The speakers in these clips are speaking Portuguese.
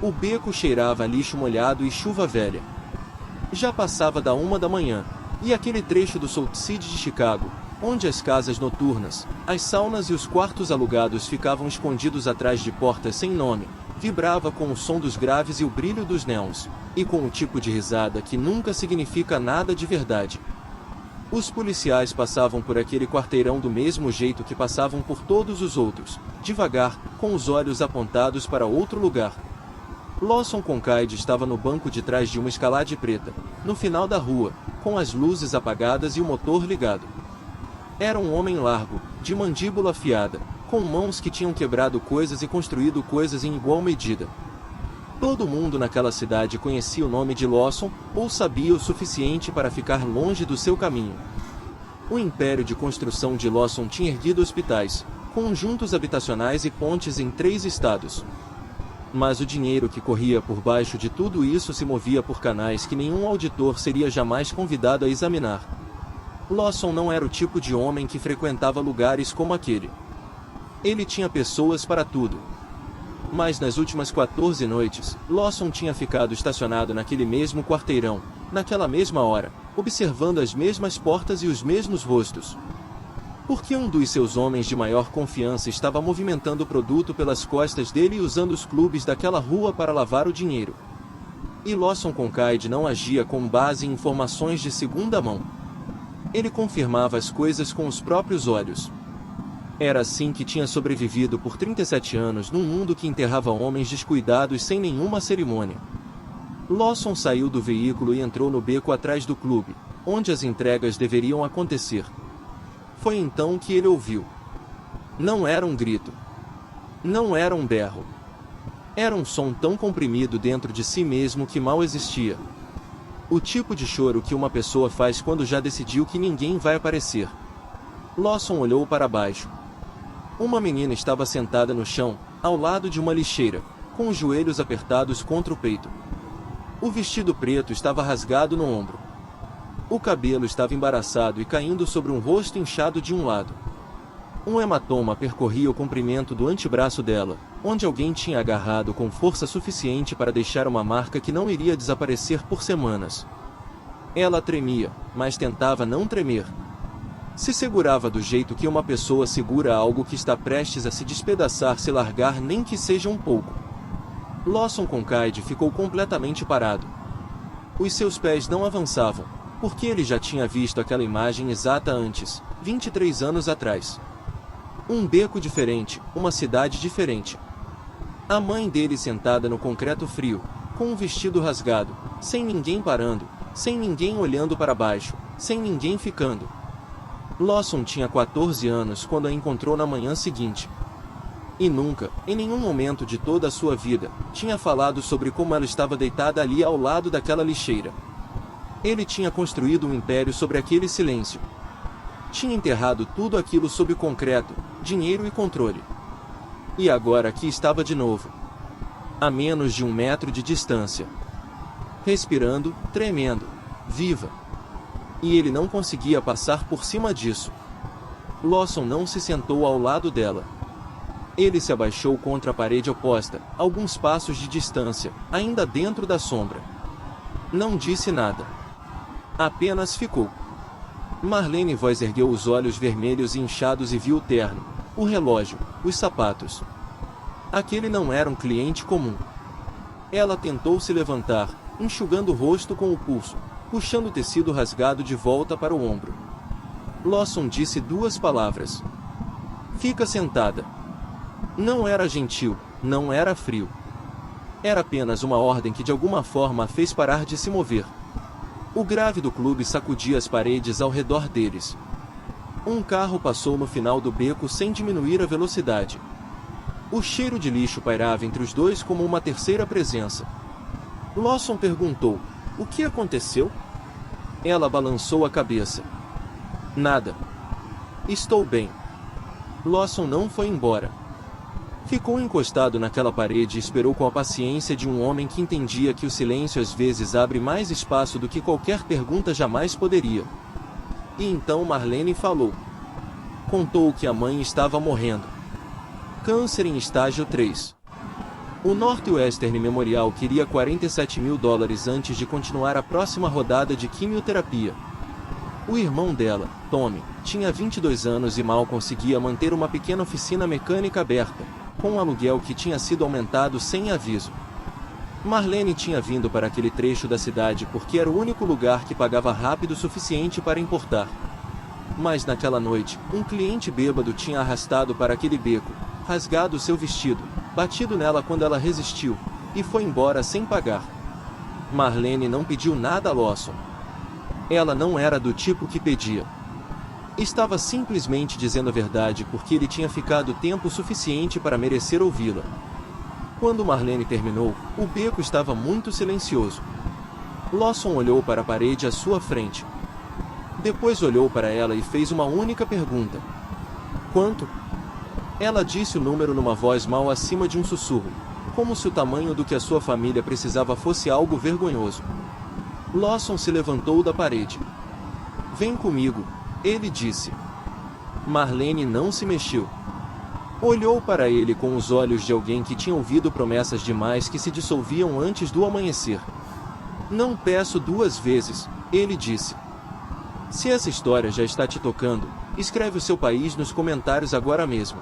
O beco cheirava a lixo molhado e chuva velha. Já passava da 1 da manhã, e aquele trecho do South Side de Chicago, onde as casas noturnas, as saunas e os quartos alugados ficavam escondidos atrás de portas sem nome, vibrava com o som dos graves e o brilho dos neons, e com o tipo de risada que nunca significa nada de verdade. Os policiais passavam por aquele quarteirão do mesmo jeito que passavam por todos os outros, devagar, com os olhos apontados para outro lugar. Lawson Concaide estava no banco de trás de uma Escalade preta, no final da rua, com as luzes apagadas e o motor ligado. Era um homem largo, de mandíbula afiada, com mãos que tinham quebrado coisas e construído coisas em igual medida. Todo mundo naquela cidade conhecia o nome de Lawson, ou sabia o suficiente para ficar longe do seu caminho. O império de construção de Lawson tinha erguido hospitais, conjuntos habitacionais e pontes em 3 estados. Mas o dinheiro que corria por baixo de tudo isso se movia por canais que nenhum auditor seria jamais convidado a examinar. Lawson não era o tipo de homem que frequentava lugares como aquele. Ele tinha pessoas para tudo. Mas nas últimas 14 noites, Lawson tinha ficado estacionado naquele mesmo quarteirão, naquela mesma hora, observando as mesmas portas e os mesmos rostos. Porque um dos seus homens de maior confiança estava movimentando o produto pelas costas dele e usando os clubes daquela rua para lavar o dinheiro. E Lawson Concaide não agia com base em informações de segunda mão. Ele confirmava as coisas com os próprios olhos. Era assim que tinha sobrevivido por 37 anos num mundo que enterrava homens descuidados sem nenhuma cerimônia. Lawson saiu do veículo e entrou no beco atrás do clube, onde as entregas deveriam acontecer. Foi então que ele ouviu. Não era um grito. Não era um berro. Era um som tão comprimido dentro de si mesmo que mal existia. O tipo de choro que uma pessoa faz quando já decidiu que ninguém vai aparecer. Lawson olhou para baixo. Uma menina estava sentada no chão, ao lado de uma lixeira, com os joelhos apertados contra o peito. O vestido preto estava rasgado no ombro. O cabelo estava embaraçado e caindo sobre um rosto inchado de um lado. Um hematoma percorria o comprimento do antebraço dela, onde alguém tinha agarrado com força suficiente para deixar uma marca que não iria desaparecer por semanas. Ela tremia, mas tentava não tremer. Se segurava do jeito que uma pessoa segura algo que está prestes a se despedaçar se largar nem que seja um pouco. Lawson Concaide ficou completamente parado. Os seus pés não avançavam, porque ele já tinha visto aquela imagem exata antes, 23 anos atrás. Um beco diferente, uma cidade diferente. A mãe dele sentada no concreto frio, com um vestido rasgado, sem ninguém parando, sem ninguém olhando para baixo, sem ninguém ficando. Lawson tinha 14 anos quando a encontrou na manhã seguinte. E nunca, em nenhum momento de toda a sua vida, tinha falado sobre como ela estava deitada ali ao lado daquela lixeira. Ele tinha construído um império sobre aquele silêncio. Tinha enterrado tudo aquilo sob concreto, dinheiro e controle. E agora aqui estava de novo. A menos de 1 metro de distância. Respirando, tremendo, viva. E ele não conseguia passar por cima disso. Lawson não se sentou ao lado dela. Ele se abaixou contra a parede oposta, alguns passos de distância, ainda dentro da sombra. Não disse nada. Apenas ficou. Marlene Voss ergueu os olhos vermelhos e inchados e viu o terno, o relógio, os sapatos. Aquele não era um cliente comum. Ela tentou se levantar, enxugando o rosto com o pulso, puxando o tecido rasgado de volta para o ombro. Lawson disse 2 palavras. Fica sentada. Não era gentil, não era frio. Era apenas uma ordem que de alguma forma a fez parar de se mover. O grave do clube sacudia as paredes ao redor deles. Um carro passou no final do beco sem diminuir a velocidade. O cheiro de lixo pairava entre os dois como uma terceira presença. Lawson perguntou: "O que aconteceu?" Ela balançou a cabeça. "Nada. Estou bem." Lawson não foi embora. Ficou encostado naquela parede e esperou com a paciência de um homem que entendia que o silêncio às vezes abre mais espaço do que qualquer pergunta jamais poderia. E então Marlene falou. Contou que a mãe estava morrendo. Câncer em estágio 3. O Northwestern Memorial queria $47.000 antes de continuar a próxima rodada de quimioterapia. O irmão dela, Tommy, tinha 22 anos e mal conseguia manter uma pequena oficina mecânica aberta, com um aluguel que tinha sido aumentado sem aviso. Marlene tinha vindo para aquele trecho da cidade porque era o único lugar que pagava rápido o suficiente para importar. Mas naquela noite, um cliente bêbado tinha arrastado para aquele beco, rasgado seu vestido, batido nela quando ela resistiu, e foi embora sem pagar. Marlene não pediu nada a Lawson. Ela não era do tipo que pedia. Estava simplesmente dizendo a verdade porque ele tinha ficado tempo suficiente para merecer ouvi-la. Quando Marlene terminou, o beco estava muito silencioso. Lawson olhou para a parede à sua frente. Depois olhou para ela e fez uma única pergunta. Quanto? Ela disse o número numa voz mal acima de um sussurro, como se o tamanho do que a sua família precisava fosse algo vergonhoso. Lawson se levantou da parede. Vem comigo, ele disse. Marlene não se mexeu. Olhou para ele com os olhos de alguém que tinha ouvido promessas demais que se dissolviam antes do amanhecer. Não peço duas vezes, ele disse. Se essa história já está te tocando, escreve o seu país nos comentários agora mesmo.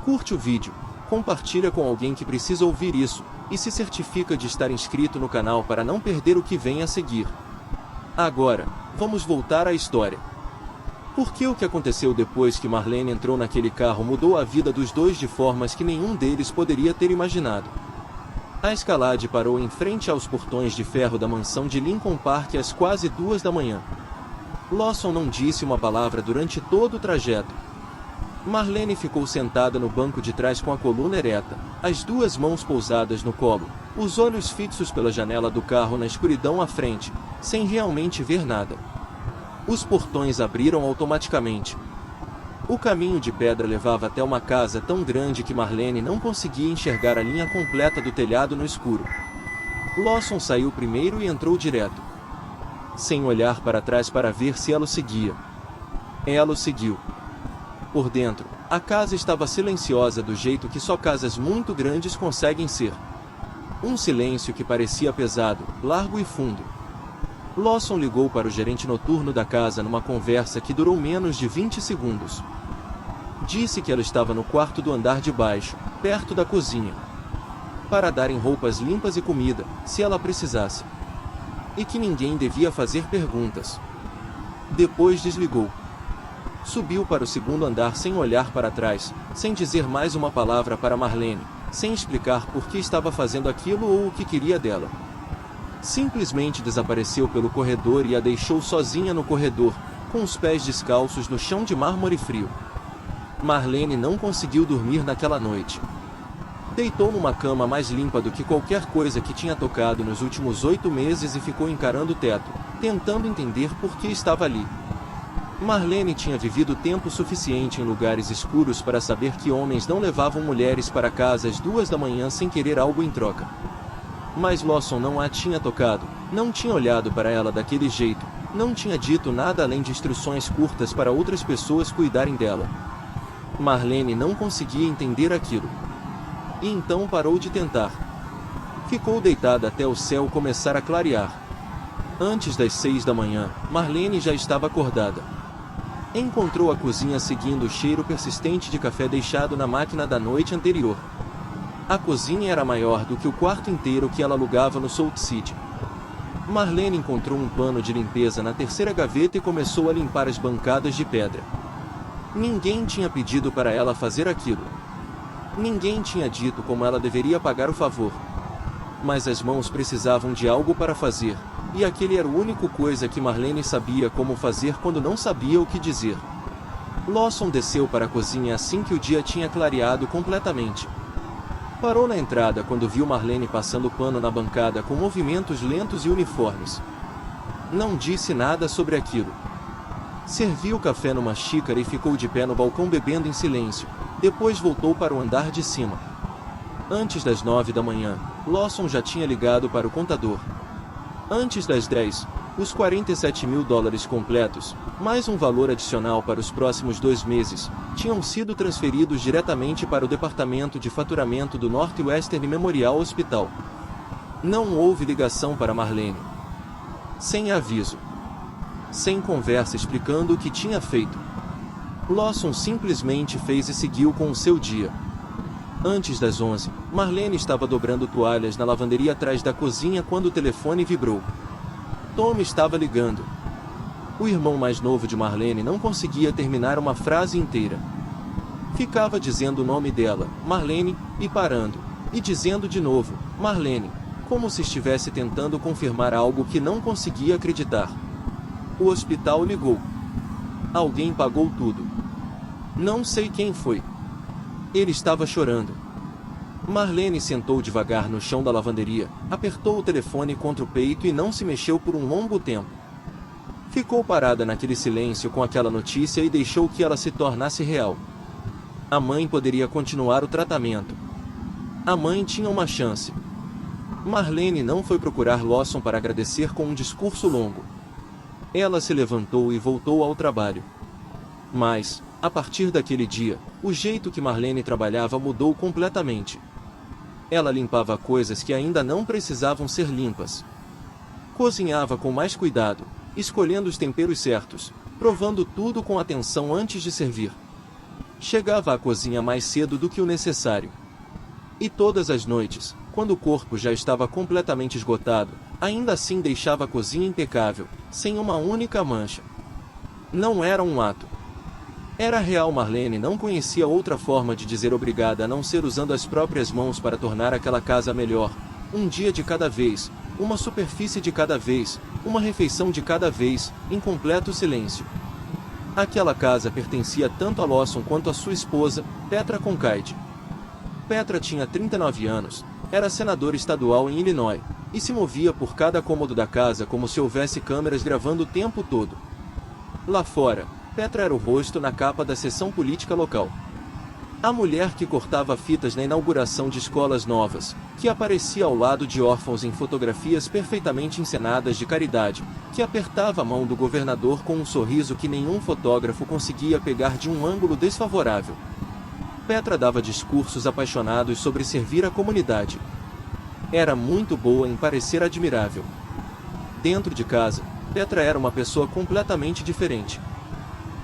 Curte o vídeo, compartilha com alguém que precisa ouvir isso, e se certifica de estar inscrito no canal para não perder o que vem a seguir. Agora, vamos voltar à história. Porque o que aconteceu depois que Marlene entrou naquele carro mudou a vida dos dois de formas que nenhum deles poderia ter imaginado. A Escalade parou em frente aos portões de ferro da mansão de Lincoln Park às quase 2 da manhã. Lawson não disse uma palavra durante todo o trajeto. Marlene ficou sentada no banco de trás com a coluna ereta, as duas mãos pousadas no colo, os olhos fixos pela janela do carro na escuridão à frente, sem realmente ver nada. Os portões abriram automaticamente. O caminho de pedra levava até uma casa tão grande que Marlene não conseguia enxergar a linha completa do telhado no escuro. Lawson saiu primeiro e entrou direto, sem olhar para trás para ver se ela o seguia. Ela o seguiu. Por dentro, a casa estava silenciosa do jeito que só casas muito grandes conseguem ser. Um silêncio que parecia pesado, largo e fundo. Lawson ligou para o gerente noturno da casa numa conversa que durou menos de 20 segundos. Disse que ela estava no quarto do andar de baixo, perto da cozinha, para darem roupas limpas e comida, se ela precisasse. E que ninguém devia fazer perguntas. Depois desligou. Subiu para o segundo andar sem olhar para trás, sem dizer mais uma palavra para Marlene, sem explicar por que estava fazendo aquilo ou o que queria dela. Simplesmente desapareceu pelo corredor e a deixou sozinha no corredor, com os pés descalços no chão de mármore frio. Marlene não conseguiu dormir naquela noite. Deitou numa cama mais limpa do que qualquer coisa que tinha tocado nos últimos 8 meses e ficou encarando o teto, tentando entender por que estava ali. Marlene tinha vivido tempo suficiente em lugares escuros para saber que homens não levavam mulheres para casa às 2 da manhã sem querer algo em troca. Mas Lawson não a tinha tocado, não tinha olhado para ela daquele jeito, não tinha dito nada além de instruções curtas para outras pessoas cuidarem dela. Marlene não conseguia entender aquilo. E então parou de tentar. Ficou deitada até o céu começar a clarear. Antes das 6 da manhã, Marlene já estava acordada. Encontrou a cozinha seguindo o cheiro persistente de café deixado na máquina da noite anterior. A cozinha era maior do que o quarto inteiro que ela alugava no Salt City. Marlene encontrou um pano de limpeza na terceira gaveta e começou a limpar as bancadas de pedra. Ninguém tinha pedido para ela fazer aquilo. Ninguém tinha dito como ela deveria pagar o favor. Mas as mãos precisavam de algo para fazer, e aquele era a única coisa que Marlene sabia como fazer quando não sabia o que dizer. Lawson desceu para a cozinha assim que o dia tinha clareado completamente. Parou na entrada quando viu Marlene passando pano na bancada com movimentos lentos e uniformes. Não disse nada sobre aquilo. Serviu o café numa xícara e ficou de pé no balcão bebendo em silêncio. Depois voltou para o andar de cima. Antes das 9 da manhã, Lawson já tinha ligado para o contador. Antes das 10, Os 47 mil dólares completos, mais um valor adicional para os próximos 2 meses, tinham sido transferidos diretamente para o departamento de faturamento do Northwestern Memorial Hospital. Não houve ligação para Marlene. Sem aviso. Sem conversa explicando o que tinha feito. Lawson simplesmente fez e seguiu com o seu dia. Antes das 11, Marlene estava dobrando toalhas na lavanderia atrás da cozinha quando o telefone vibrou. Tom estava ligando. O irmão mais novo de Marlene não conseguia terminar uma frase inteira. Ficava dizendo o nome dela, Marlene, e parando, e dizendo de novo, Marlene, como se estivesse tentando confirmar algo que não conseguia acreditar. O hospital ligou. Alguém pagou tudo. Não sei quem foi. Ele estava chorando. Marlene sentou devagar no chão da lavanderia, apertou o telefone contra o peito e não se mexeu por um longo tempo. Ficou parada naquele silêncio com aquela notícia e deixou que ela se tornasse real. A mãe poderia continuar o tratamento. A mãe tinha uma chance. Marlene não foi procurar Lawson para agradecer com um discurso longo. Ela se levantou e voltou ao trabalho. Mas, a partir daquele dia, o jeito que Marlene trabalhava mudou completamente. Ela limpava coisas que ainda não precisavam ser limpas. Cozinhava com mais cuidado, escolhendo os temperos certos, provando tudo com atenção antes de servir. Chegava à cozinha mais cedo do que o necessário. E todas as noites, quando o corpo já estava completamente esgotado, ainda assim deixava a cozinha impecável, sem uma única mancha. Não era um ato. Era real. Marlene não conhecia outra forma de dizer obrigada a não ser usando as próprias mãos para tornar aquela casa melhor. Um dia de cada vez, uma superfície de cada vez, uma refeição de cada vez, em completo silêncio. Aquela casa pertencia tanto a Lawson quanto a sua esposa, Petra Concaide. Petra tinha 39 anos, era senadora estadual em Illinois, e se movia por cada cômodo da casa como se houvesse câmeras gravando o tempo todo. Lá fora, Petra era o rosto na capa da seção política local. A mulher que cortava fitas na inauguração de escolas novas, que aparecia ao lado de órfãos em fotografias perfeitamente encenadas de caridade, que apertava a mão do governador com um sorriso que nenhum fotógrafo conseguia pegar de um ângulo desfavorável. Petra dava discursos apaixonados sobre servir a comunidade. Era muito boa em parecer admirável. Dentro de casa, Petra era uma pessoa completamente diferente.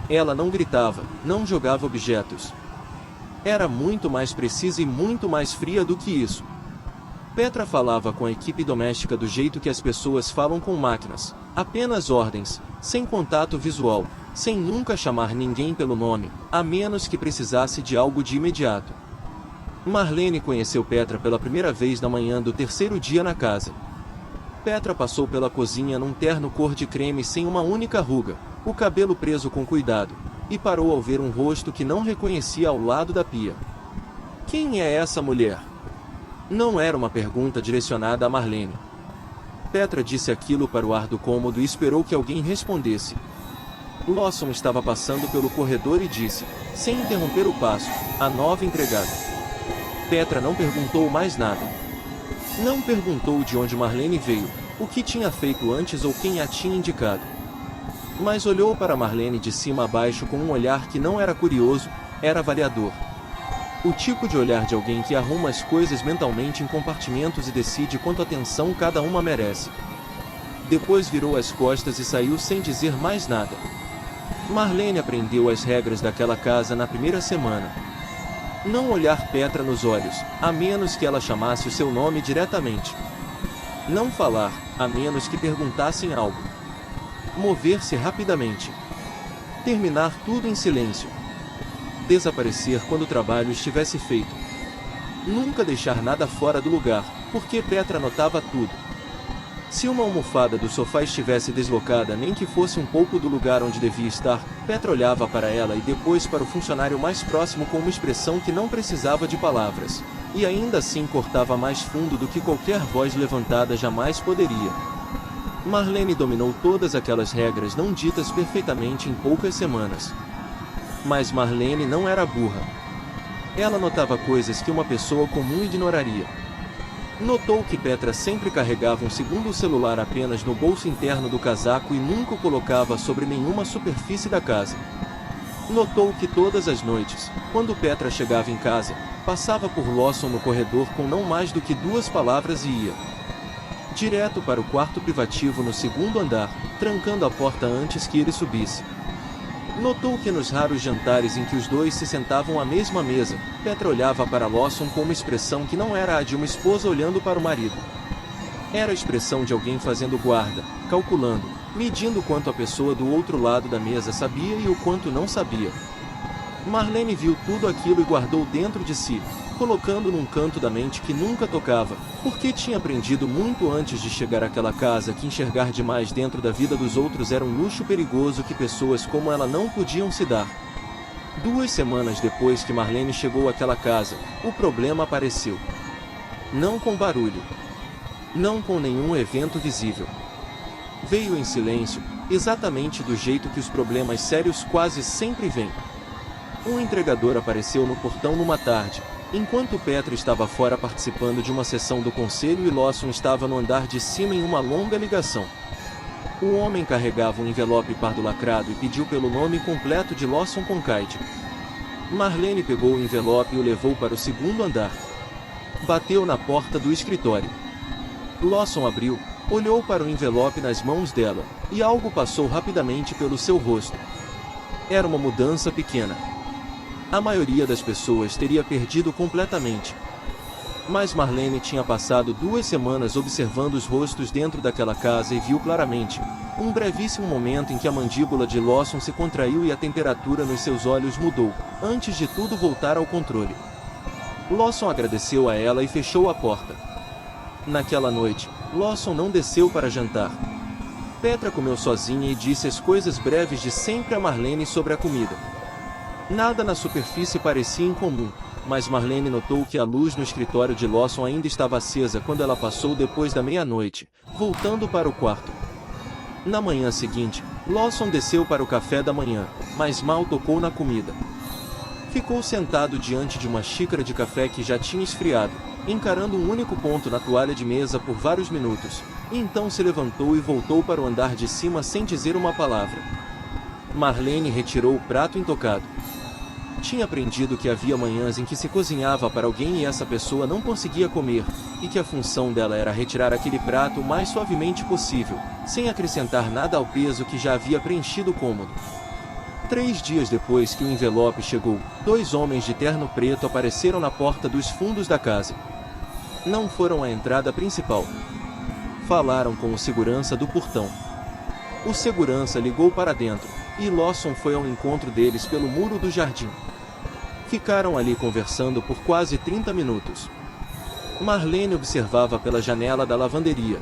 Ela não gritava, não jogava objetos. Era muito mais precisa e muito mais fria do que isso. Petra falava com a equipe doméstica do jeito que as pessoas falam com máquinas, apenas ordens, sem contato visual, sem nunca chamar ninguém pelo nome, a menos que precisasse de algo de imediato. Marlene conheceu Petra pela primeira vez na manhã do terceiro dia na casa. Petra passou pela cozinha num terno cor de creme sem uma única ruga, o cabelo preso com cuidado, e parou ao ver um rosto que não reconhecia ao lado da pia. Quem é essa mulher? Não era uma pergunta direcionada a Marlene. Petra disse aquilo para o ar do cômodo e esperou que alguém respondesse. Lawson estava passando pelo corredor e disse, sem interromper o passo, a nova empregada. Petra não perguntou mais nada. Não perguntou de onde Marlene veio, o que tinha feito antes ou quem a tinha indicado. Mas olhou para Marlene de cima a baixo com um olhar que não era curioso, era avaliador. O tipo de olhar de alguém que arruma as coisas mentalmente em compartimentos e decide quanto atenção cada uma merece. Depois virou as costas e saiu sem dizer mais nada. Marlene aprendeu as regras daquela casa na primeira semana. Não olhar Petra nos olhos, a menos que ela chamasse o seu nome diretamente. Não falar, a menos que perguntassem algo. Mover-se rapidamente. Terminar tudo em silêncio. Desaparecer quando o trabalho estivesse feito. Nunca deixar nada fora do lugar, porque Petra notava tudo. Se uma almofada do sofá estivesse deslocada nem que fosse um pouco do lugar onde devia estar, Petra olhava para ela e depois para o funcionário mais próximo com uma expressão que não precisava de palavras, e ainda assim cortava mais fundo do que qualquer voz levantada jamais poderia. Marlene dominou todas aquelas regras não ditas perfeitamente em poucas semanas. Mas Marlene não era burra. Ela notava coisas que uma pessoa comum ignoraria. Notou que Petra sempre carregava um segundo celular apenas no bolso interno do casaco e nunca o colocava sobre nenhuma superfície da casa. Notou que todas as noites, quando Petra chegava em casa, passava por Lawson no corredor com não mais do que 2 palavras e ia direto para o quarto privativo no segundo andar, trancando a porta antes que ele subisse. Notou que nos raros jantares em que os dois se sentavam à mesma mesa, Petra olhava para Lawson com uma expressão que não era a de uma esposa olhando para o marido. Era a expressão de alguém fazendo guarda, calculando, medindo quanto a pessoa do outro lado da mesa sabia e o quanto não sabia. Marlene viu tudo aquilo e guardou dentro de si, colocando num canto da mente que nunca tocava, porque tinha aprendido muito antes de chegar àquela casa que enxergar demais dentro da vida dos outros era um luxo perigoso que pessoas como ela não podiam se dar. 2 semanas depois que Marlene chegou àquela casa, o problema apareceu. Não com barulho. Não com nenhum evento visível. Veio em silêncio, exatamente do jeito que os problemas sérios quase sempre vêm. Um entregador apareceu no portão numa tarde, enquanto Petra estava fora participando de uma sessão do conselho e Lawson estava no andar de cima em uma longa ligação. O homem carregava um envelope pardo lacrado e pediu pelo nome completo de Lawson Concaide. Marlene pegou o envelope e o levou para o segundo andar. Bateu na porta do escritório. Lawson abriu, olhou para o envelope nas mãos dela, e algo passou rapidamente pelo seu rosto. Era uma mudança pequena. A maioria das pessoas teria perdido completamente. Mas Marlene tinha passado 2 semanas observando os rostos dentro daquela casa e viu claramente, um brevíssimo momento em que a mandíbula de Lawson se contraiu e a temperatura nos seus olhos mudou, antes de tudo voltar ao controle. Lawson agradeceu a ela e fechou a porta. Naquela noite, Lawson não desceu para jantar. Petra comeu sozinha e disse as coisas breves de sempre a Marlene sobre a comida. Nada na superfície parecia incomum, mas Marlene notou que a luz no escritório de Lawson ainda estava acesa quando ela passou depois da meia-noite, voltando para o quarto. Na manhã seguinte, Lawson desceu para o café da manhã, mas mal tocou na comida. Ficou sentado diante de uma xícara de café que já tinha esfriado, encarando um único ponto na toalha de mesa por vários minutos, e então se levantou e voltou para o andar de cima sem dizer uma palavra. Marlene retirou o prato intocado. Tinha aprendido que havia manhãs em que se cozinhava para alguém e essa pessoa não conseguia comer, e que a função dela era retirar aquele prato o mais suavemente possível, sem acrescentar nada ao peso que já havia preenchido o cômodo. 3 dias depois que o envelope chegou, 2 homens de terno preto apareceram na porta dos fundos da casa. Não foram à entrada principal. Falaram com o segurança do portão. O segurança ligou para dentro, e Lawson foi ao encontro deles pelo muro do jardim. Ficaram ali conversando por quase 30 minutos. Marlene observava pela janela da lavanderia.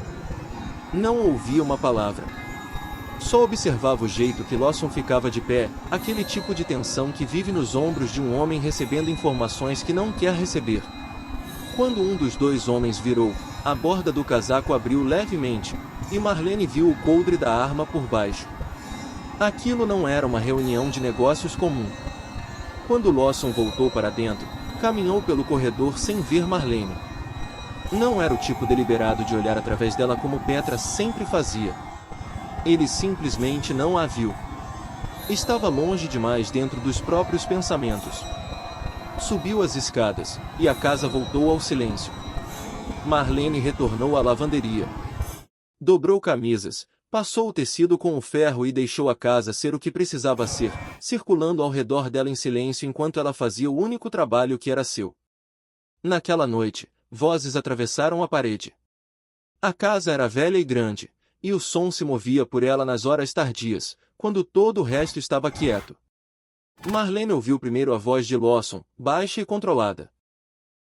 Não ouvia uma palavra. Só observava o jeito que Lawson ficava de pé, aquele tipo de tensão que vive nos ombros de um homem recebendo informações que não quer receber. Quando um dos 2 homens virou, a borda do casaco abriu levemente, e Marlene viu o coldre da arma por baixo. Aquilo não era uma reunião de negócios comum. Quando Lawson voltou para dentro, caminhou pelo corredor sem ver Marlene. Não era o tipo deliberado de olhar através dela como Petra sempre fazia. Ele simplesmente não a viu. Estava longe demais dentro dos próprios pensamentos. Subiu as escadas, e a casa voltou ao silêncio. Marlene retornou à lavanderia. Dobrou camisas, passou o tecido com o ferro e deixou a casa ser o que precisava ser, circulando ao redor dela em silêncio enquanto ela fazia o único trabalho que era seu. Naquela noite, vozes atravessaram a parede. A casa era velha e grande, e o som se movia por ela nas horas tardias, quando todo o resto estava quieto. Marlene ouviu primeiro a voz de Lawson, baixa e controlada.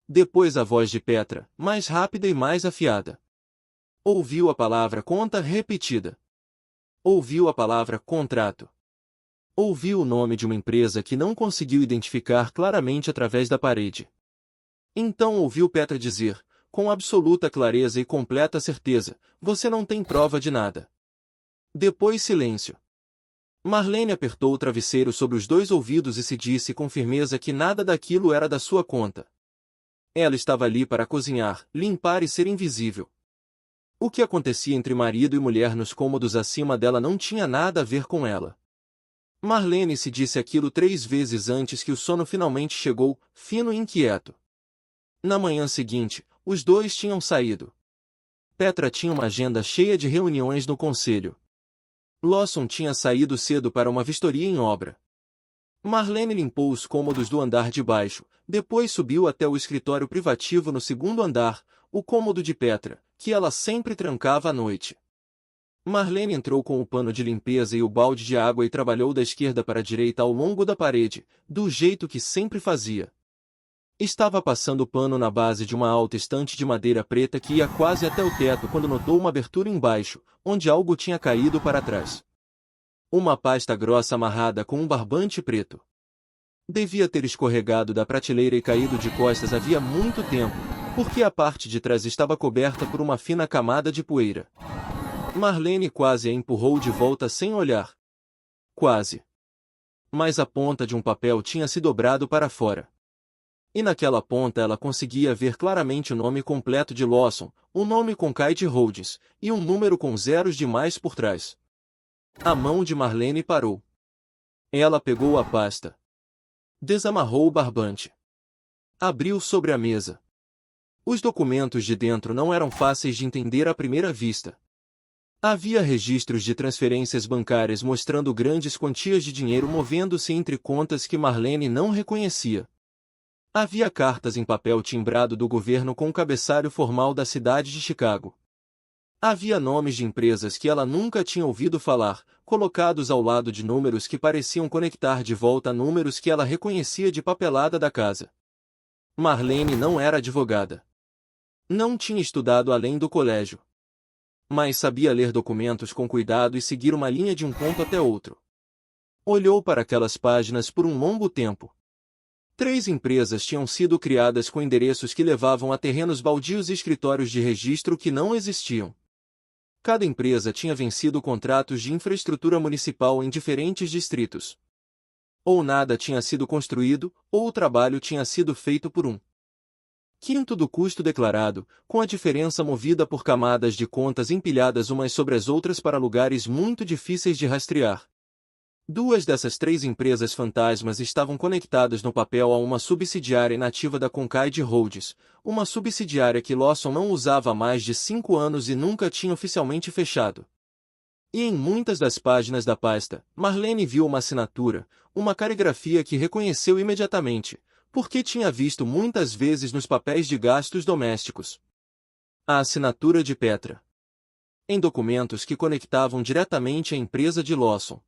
Depois a voz de Petra, mais rápida e mais afiada. Ouviu a palavra conta repetida. Ouviu a palavra contrato. Ouviu o nome de uma empresa que não conseguiu identificar claramente através da parede. Então ouviu Petra dizer, com absoluta clareza e completa certeza, você não tem prova de nada. Depois silêncio. Marlene apertou o travesseiro sobre os 2 ouvidos e se disse com firmeza que nada daquilo era da sua conta. Ela estava ali para cozinhar, limpar e ser invisível. O que acontecia entre marido e mulher nos cômodos acima dela não tinha nada a ver com ela. Marlene se disse aquilo 3 vezes antes que o sono finalmente chegou, fino e inquieto. Na manhã seguinte, os dois tinham saído. Petra tinha uma agenda cheia de reuniões no conselho. Lawson tinha saído cedo para uma vistoria em obra. Marlene limpou os cômodos do andar de baixo, depois subiu até o escritório privativo no segundo andar, o cômodo de Petra, que ela sempre trancava à noite. Marlene entrou com o pano de limpeza e o balde de água e trabalhou da esquerda para a direita ao longo da parede, do jeito que sempre fazia. Estava passando o pano na base de uma alta estante de madeira preta que ia quase até o teto quando notou uma abertura embaixo, onde algo tinha caído para trás. Uma pasta grossa amarrada com um barbante preto. Devia ter escorregado da prateleira e caído de costas havia muito tempo, porque a parte de trás estava coberta por uma fina camada de poeira. Marlene quase a empurrou de volta sem olhar. Quase. Mas a ponta de um papel tinha se dobrado para fora. E naquela ponta ela conseguia ver claramente o nome completo de Lawson, o nome Concaide Holdings, e um número com zeros demais por trás. A mão de Marlene parou. Ela pegou a pasta. Desamarrou o barbante. Abriu sobre a mesa. Os documentos de dentro não eram fáceis de entender à primeira vista. Havia registros de transferências bancárias mostrando grandes quantias de dinheiro movendo-se entre contas que Marlene não reconhecia. Havia cartas em papel timbrado do governo com o cabeçalho formal da cidade de Chicago. Havia nomes de empresas que ela nunca tinha ouvido falar, colocados ao lado de números que pareciam conectar de volta números que ela reconhecia de papelada da casa. Marlene não era advogada. Não tinha estudado além do colégio. Mas sabia ler documentos com cuidado e seguir uma linha de um ponto até outro. Olhou para aquelas páginas por um longo tempo. 3 empresas tinham sido criadas com endereços que levavam a terrenos baldios e escritórios de registro que não existiam. Cada empresa tinha vencido contratos de infraestrutura municipal em diferentes distritos. Ou nada tinha sido construído, ou o trabalho tinha sido feito por 1/5 do custo declarado, com a diferença movida por camadas de contas empilhadas umas sobre as outras para lugares muito difíceis de rastrear. 2 dessas 3 empresas fantasmas estavam conectadas no papel a uma subsidiária inativa da Concaide Holdings, uma subsidiária que Lawson não usava há mais de 5 anos e nunca tinha oficialmente fechado. E em muitas das páginas da pasta, Marlene viu uma assinatura, uma caligrafia que reconheceu imediatamente, porque tinha visto muitas vezes nos papéis de gastos domésticos. A assinatura de Petra. Em documentos que conectavam diretamente a empresa de Lawson.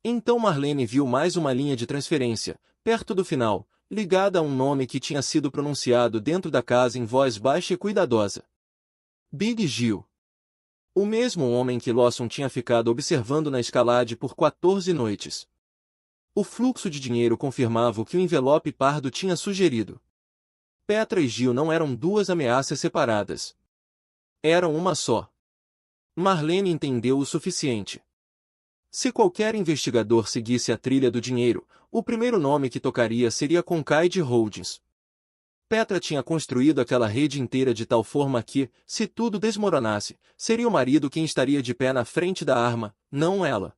Então Marlene viu mais uma linha de transferência, perto do final, ligada a um nome que tinha sido pronunciado dentro da casa em voz baixa e cuidadosa. Big Gil. O mesmo homem que Lawson tinha ficado observando na escalade por 14 noites. O fluxo de dinheiro confirmava o que o envelope pardo tinha sugerido. Petra e Gil não eram 2 ameaças separadas. Eram uma só. Marlene entendeu o suficiente. Se qualquer investigador seguisse a trilha do dinheiro, o primeiro nome que tocaria seria Concaide Holdings. Petra tinha construído aquela rede inteira de tal forma que, se tudo desmoronasse, seria o marido quem estaria de pé na frente da arma, não ela.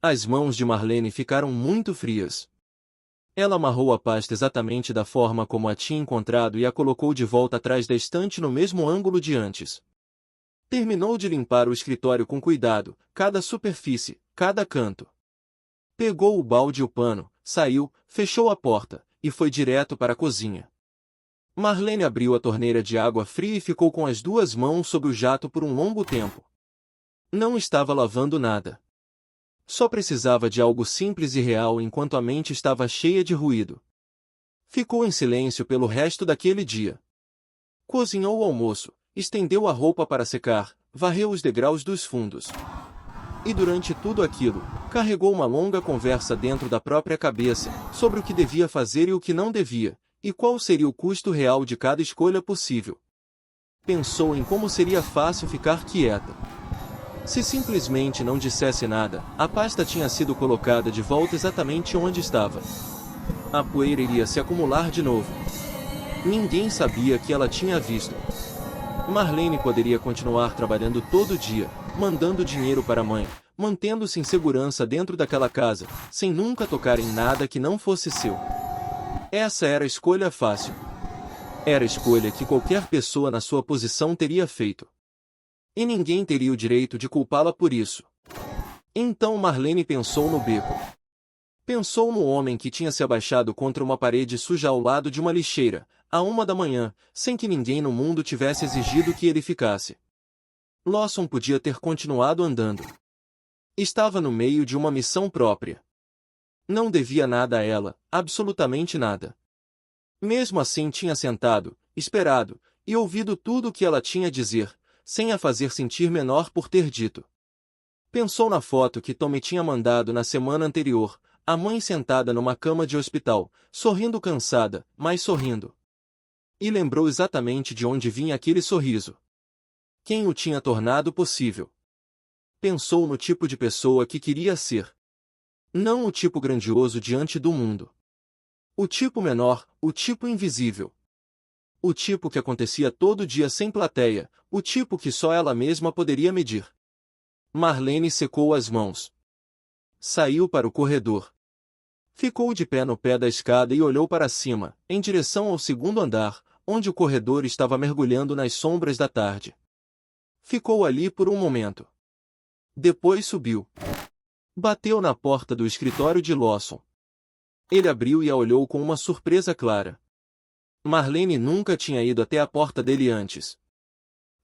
As mãos de Marlene ficaram muito frias. Ela amarrou a pasta exatamente da forma como a tinha encontrado e a colocou de volta atrás da estante no mesmo ângulo de antes. Terminou de limpar o escritório com cuidado, cada superfície, cada canto. Pegou o balde e o pano, saiu, fechou a porta, e foi direto para a cozinha. Marlene abriu a torneira de água fria e ficou com as 2 mãos sobre o jato por um longo tempo. Não estava lavando nada. Só precisava de algo simples e real enquanto a mente estava cheia de ruído. Ficou em silêncio pelo resto daquele dia. Cozinhou o almoço, estendeu a roupa para secar, varreu os degraus dos fundos. E durante tudo aquilo, carregou uma longa conversa dentro da própria cabeça, sobre o que devia fazer e o que não devia, e qual seria o custo real de cada escolha possível. Pensou em como seria fácil ficar quieta. Se simplesmente não dissesse nada, a pasta tinha sido colocada de volta exatamente onde estava. A poeira iria se acumular de novo. Ninguém sabia que ela tinha visto. Marlene poderia continuar trabalhando todo dia, mandando dinheiro para a mãe, mantendo-se em segurança dentro daquela casa, sem nunca tocar em nada que não fosse seu. Essa era a escolha fácil. Era a escolha que qualquer pessoa na sua posição teria feito. E ninguém teria o direito de culpá-la por isso. Então Marlene pensou no beco. Pensou no homem que tinha se abaixado contra uma parede suja ao lado de uma lixeira, à 1 da manhã, sem que ninguém no mundo tivesse exigido que ele ficasse. Lawson podia ter continuado andando. Estava no meio de uma missão própria. Não devia nada a ela, absolutamente nada. Mesmo assim tinha sentado, esperado, e ouvido tudo o que ela tinha a dizer, sem a fazer sentir menor por ter dito. Pensou na foto que Tommy tinha mandado na semana anterior, a mãe sentada numa cama de hospital, sorrindo cansada, mas sorrindo. E lembrou exatamente de onde vinha aquele sorriso. Quem o tinha tornado possível. Pensou no tipo de pessoa que queria ser. Não o tipo grandioso diante do mundo. O tipo menor, o tipo invisível. O tipo que acontecia todo dia sem plateia, o tipo que só ela mesma poderia medir. Marlene secou as mãos. Saiu para o corredor. Ficou de pé no pé da escada e olhou para cima, em direção ao segundo andar, onde o corredor estava mergulhando nas sombras da tarde. Ficou ali por um momento. Depois subiu. Bateu na porta do escritório de Lawson. Ele abriu e a olhou com uma surpresa clara. Marlene nunca tinha ido até a porta dele antes.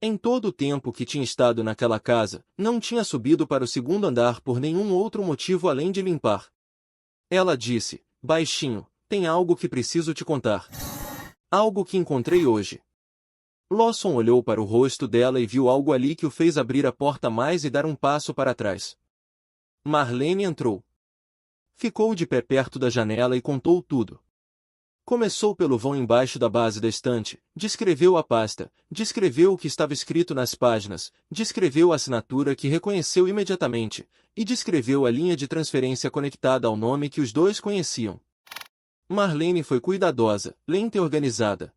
Em todo o tempo que tinha estado naquela casa, não tinha subido para o segundo andar por nenhum outro motivo além de limpar. Ela disse, baixinho, tem algo que preciso te contar. Algo que encontrei hoje. Lawson olhou para o rosto dela e viu algo ali que o fez abrir a porta mais e dar um passo para trás. Marlene entrou. Ficou de pé perto da janela e contou tudo. Começou pelo vão embaixo da base da estante, descreveu a pasta, descreveu o que estava escrito nas páginas, descreveu a assinatura que reconheceu imediatamente, e descreveu a linha de transferência conectada ao nome que os dois conheciam. Marlene foi cuidadosa, lenta e organizada.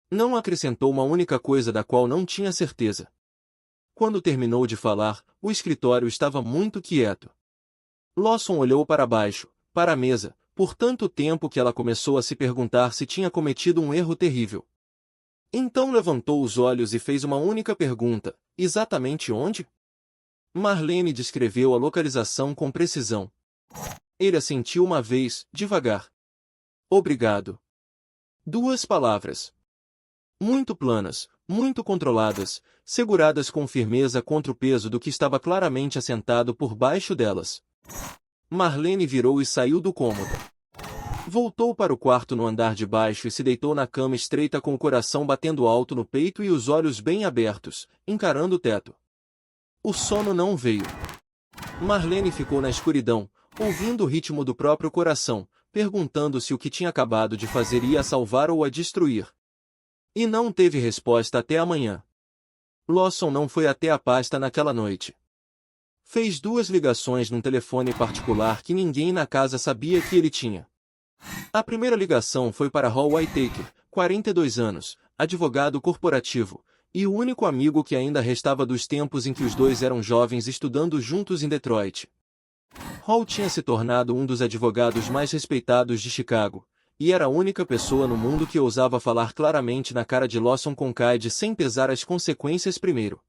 Não acrescentou uma única coisa da qual não tinha certeza. Quando terminou de falar, o escritório estava muito quieto. Lawson olhou para baixo, para a mesa, por tanto tempo que ela começou a se perguntar se tinha cometido um erro terrível. Então levantou os olhos e fez uma única pergunta: exatamente onde? Marlene descreveu a localização com precisão. Ele assentiu uma vez, devagar. Obrigado. 2 palavras. Muito planas, muito controladas, seguradas com firmeza contra o peso do que estava claramente assentado por baixo delas. Marlene virou e saiu do cômodo. Voltou para o quarto no andar de baixo e se deitou na cama estreita com o coração batendo alto no peito e os olhos bem abertos, encarando o teto. O sono não veio. Marlene ficou na escuridão, ouvindo o ritmo do próprio coração, perguntando se o que tinha acabado de fazer ia a salvar ou a destruir. E não teve resposta até amanhã. Lawson não foi até a pasta naquela noite. Fez 2 ligações num telefone particular que ninguém na casa sabia que ele tinha. A primeira ligação foi para Hal Whitaker, 42 anos, advogado corporativo, e o único amigo que ainda restava dos tempos em que os dois eram jovens estudando juntos em Detroit. Hal tinha se tornado um dos advogados mais respeitados de Chicago, e era a única pessoa no mundo que ousava falar claramente na cara de Lawson Concaide sem pesar as consequências primeiro.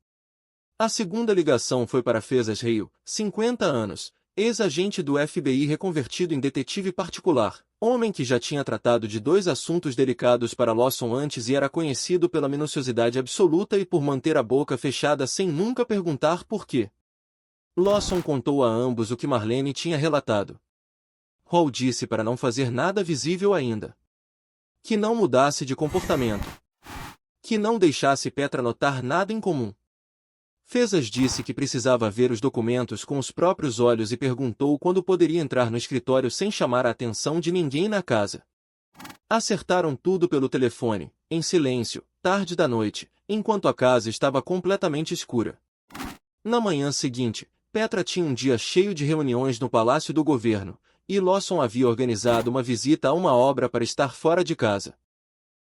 A segunda ligação foi para Fezas Hale, 50 anos, ex-agente do FBI reconvertido em detetive particular, homem que já tinha tratado de 2 assuntos delicados para Lawson antes e era conhecido pela minuciosidade absoluta e por manter a boca fechada sem nunca perguntar por quê. Lawson contou a ambos o que Marlene tinha relatado. Hall disse para não fazer nada visível ainda. Que não mudasse de comportamento. Que não deixasse Petra notar nada em comum. Fezas disse que precisava ver os documentos com os próprios olhos e perguntou quando poderia entrar no escritório sem chamar a atenção de ninguém na casa. Acertaram tudo pelo telefone, em silêncio, tarde da noite, enquanto a casa estava completamente escura. Na manhã seguinte, Petra tinha um dia cheio de reuniões no Palácio do Governo, e Lawson havia organizado uma visita a uma obra para estar fora de casa.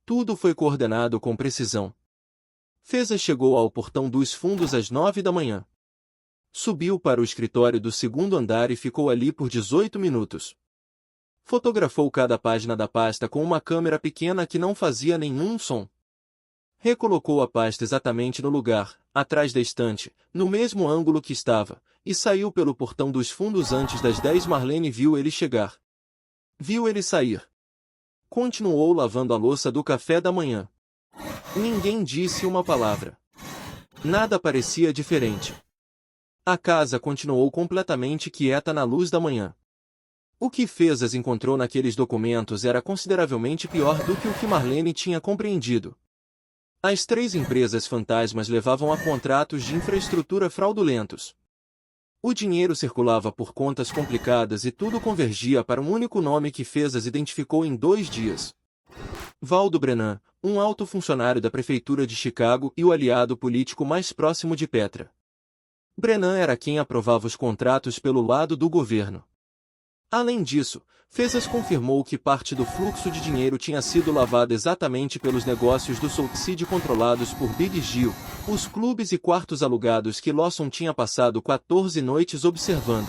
Tudo foi coordenado com precisão. Fezas chegou ao portão dos fundos às 9 da manhã. Subiu para o escritório do segundo andar e ficou ali por 18 minutos. Fotografou cada página da pasta com uma câmera pequena que não fazia nenhum som. Recolocou a pasta exatamente no lugar, atrás da estante, no mesmo ângulo que estava, e saiu pelo portão dos fundos antes das 10. Marlene viu ele chegar. Viu ele sair. Continuou lavando a louça do café da manhã. Ninguém disse uma palavra. Nada parecia diferente. A casa continuou completamente quieta na luz da manhã. O que Fezas encontrou naqueles documentos era consideravelmente pior do que o que Marlene tinha compreendido. As 3 empresas fantasmas levavam a contratos de infraestrutura fraudulentos. O dinheiro circulava por contas complicadas e tudo convergia para um único nome que Fezas identificou em 2 dias. Valdo Brennan, um alto funcionário da prefeitura de Chicago e o aliado político mais próximo de Petra. Brennan era quem aprovava os contratos pelo lado do governo. Além disso, Fezas confirmou que parte do fluxo de dinheiro tinha sido lavada exatamente pelos negócios do Salt City controlados por Big Gil, os clubes e quartos alugados que Lawson tinha passado 14 noites observando.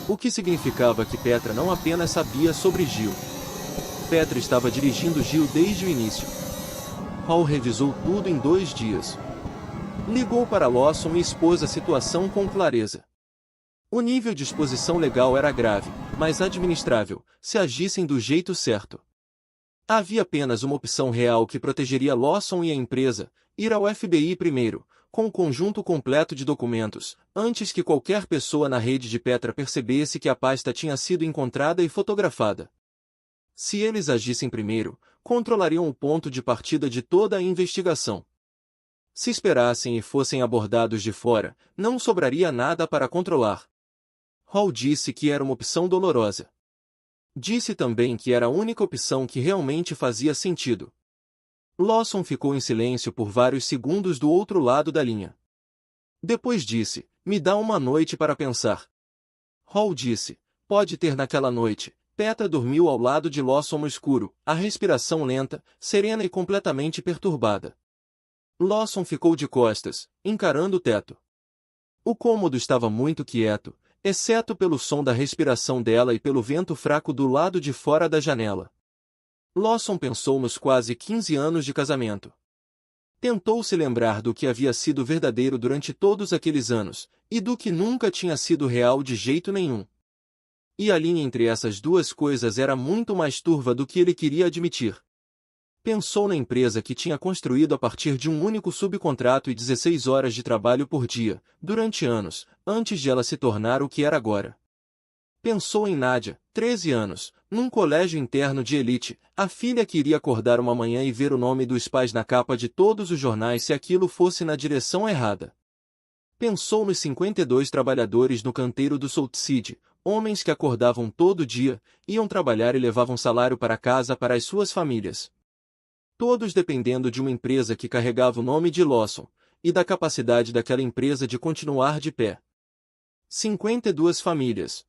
O que significava que Petra não apenas sabia sobre Gil. Petra estava dirigindo Gil desde o início. Hall revisou tudo em 2 dias. Ligou para Lawson e expôs a situação com clareza. O nível de exposição legal era grave, mas administrável, se agissem do jeito certo. Havia apenas uma opção real que protegeria Lawson e a empresa: ir ao FBI primeiro, com o conjunto completo de documentos, antes que qualquer pessoa na rede de Petra percebesse que a pasta tinha sido encontrada e fotografada. Se eles agissem primeiro, controlariam o ponto de partida de toda a investigação. Se esperassem e fossem abordados de fora, não sobraria nada para controlar. Hall disse que era uma opção dolorosa. Disse também que era a única opção que realmente fazia sentido. Lawson ficou em silêncio por vários segundos do outro lado da linha. Depois disse: "Me dá uma noite para pensar." Hall disse: "Pode ter." Naquela noite, Petra dormiu ao lado de Lawson no escuro, a respiração lenta, serena e completamente perturbada. Lawson ficou de costas, encarando o teto. O cômodo estava muito quieto, exceto pelo som da respiração dela e pelo vento fraco do lado de fora da janela. Lawson pensou nos quase 15 anos de casamento. Tentou se lembrar do que havia sido verdadeiro durante todos aqueles anos, e do que nunca tinha sido real de jeito nenhum. E a linha entre essas duas coisas era muito mais turva do que ele queria admitir. Pensou na empresa que tinha construído a partir de um único subcontrato e 16 horas de trabalho por dia, durante anos, antes de ela se tornar o que era agora. Pensou em Nadia, 13 anos, num colégio interno de elite, a filha que iria acordar uma manhã e ver o nome dos pais na capa de todos os jornais se aquilo fosse na direção errada. Pensou nos 52 trabalhadores no canteiro do Salt City, homens que acordavam todo dia, iam trabalhar e levavam salário para casa para as suas famílias. Todos dependendo de uma empresa que carregava o nome de Lawson, e da capacidade daquela empresa de continuar de pé. 52 famílias.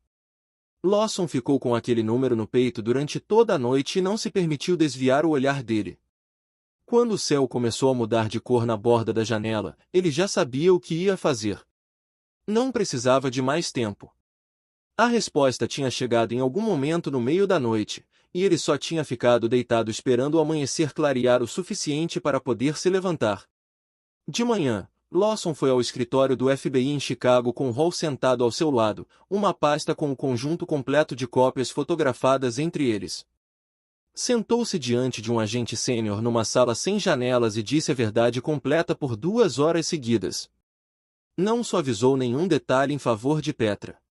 Lawson ficou com aquele número no peito durante toda a noite e não se permitiu desviar o olhar dele. Quando o céu começou a mudar de cor na borda da janela, ele já sabia o que ia fazer. Não precisava de mais tempo. A resposta tinha chegado em algum momento no meio da noite, e ele só tinha ficado deitado esperando o amanhecer clarear o suficiente para poder se levantar. De manhã, Lawson foi ao escritório do FBI em Chicago com Hall sentado ao seu lado, uma pasta com o conjunto completo de cópias fotografadas entre eles. Sentou-se diante de um agente sênior numa sala sem janelas e disse a verdade completa por 2 horas seguidas. Não suavizou nenhum detalhe em favor de Petra.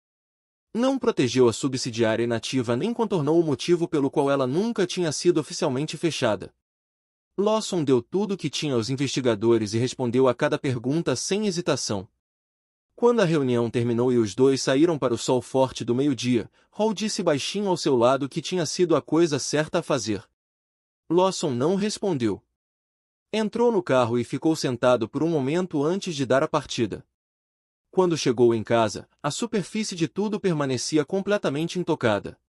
Não protegeu a subsidiária inativa nem contornou o motivo pelo qual ela nunca tinha sido oficialmente fechada. Lawson deu tudo o que tinha aos investigadores e respondeu a cada pergunta sem hesitação. Quando a reunião terminou e os dois saíram para o sol forte do meio-dia, Hall disse baixinho ao seu lado que tinha sido a coisa certa a fazer. Lawson não respondeu. Entrou no carro e ficou sentado por um momento antes de dar a partida. Quando chegou em casa, a superfície de tudo permanecia completamente intocada.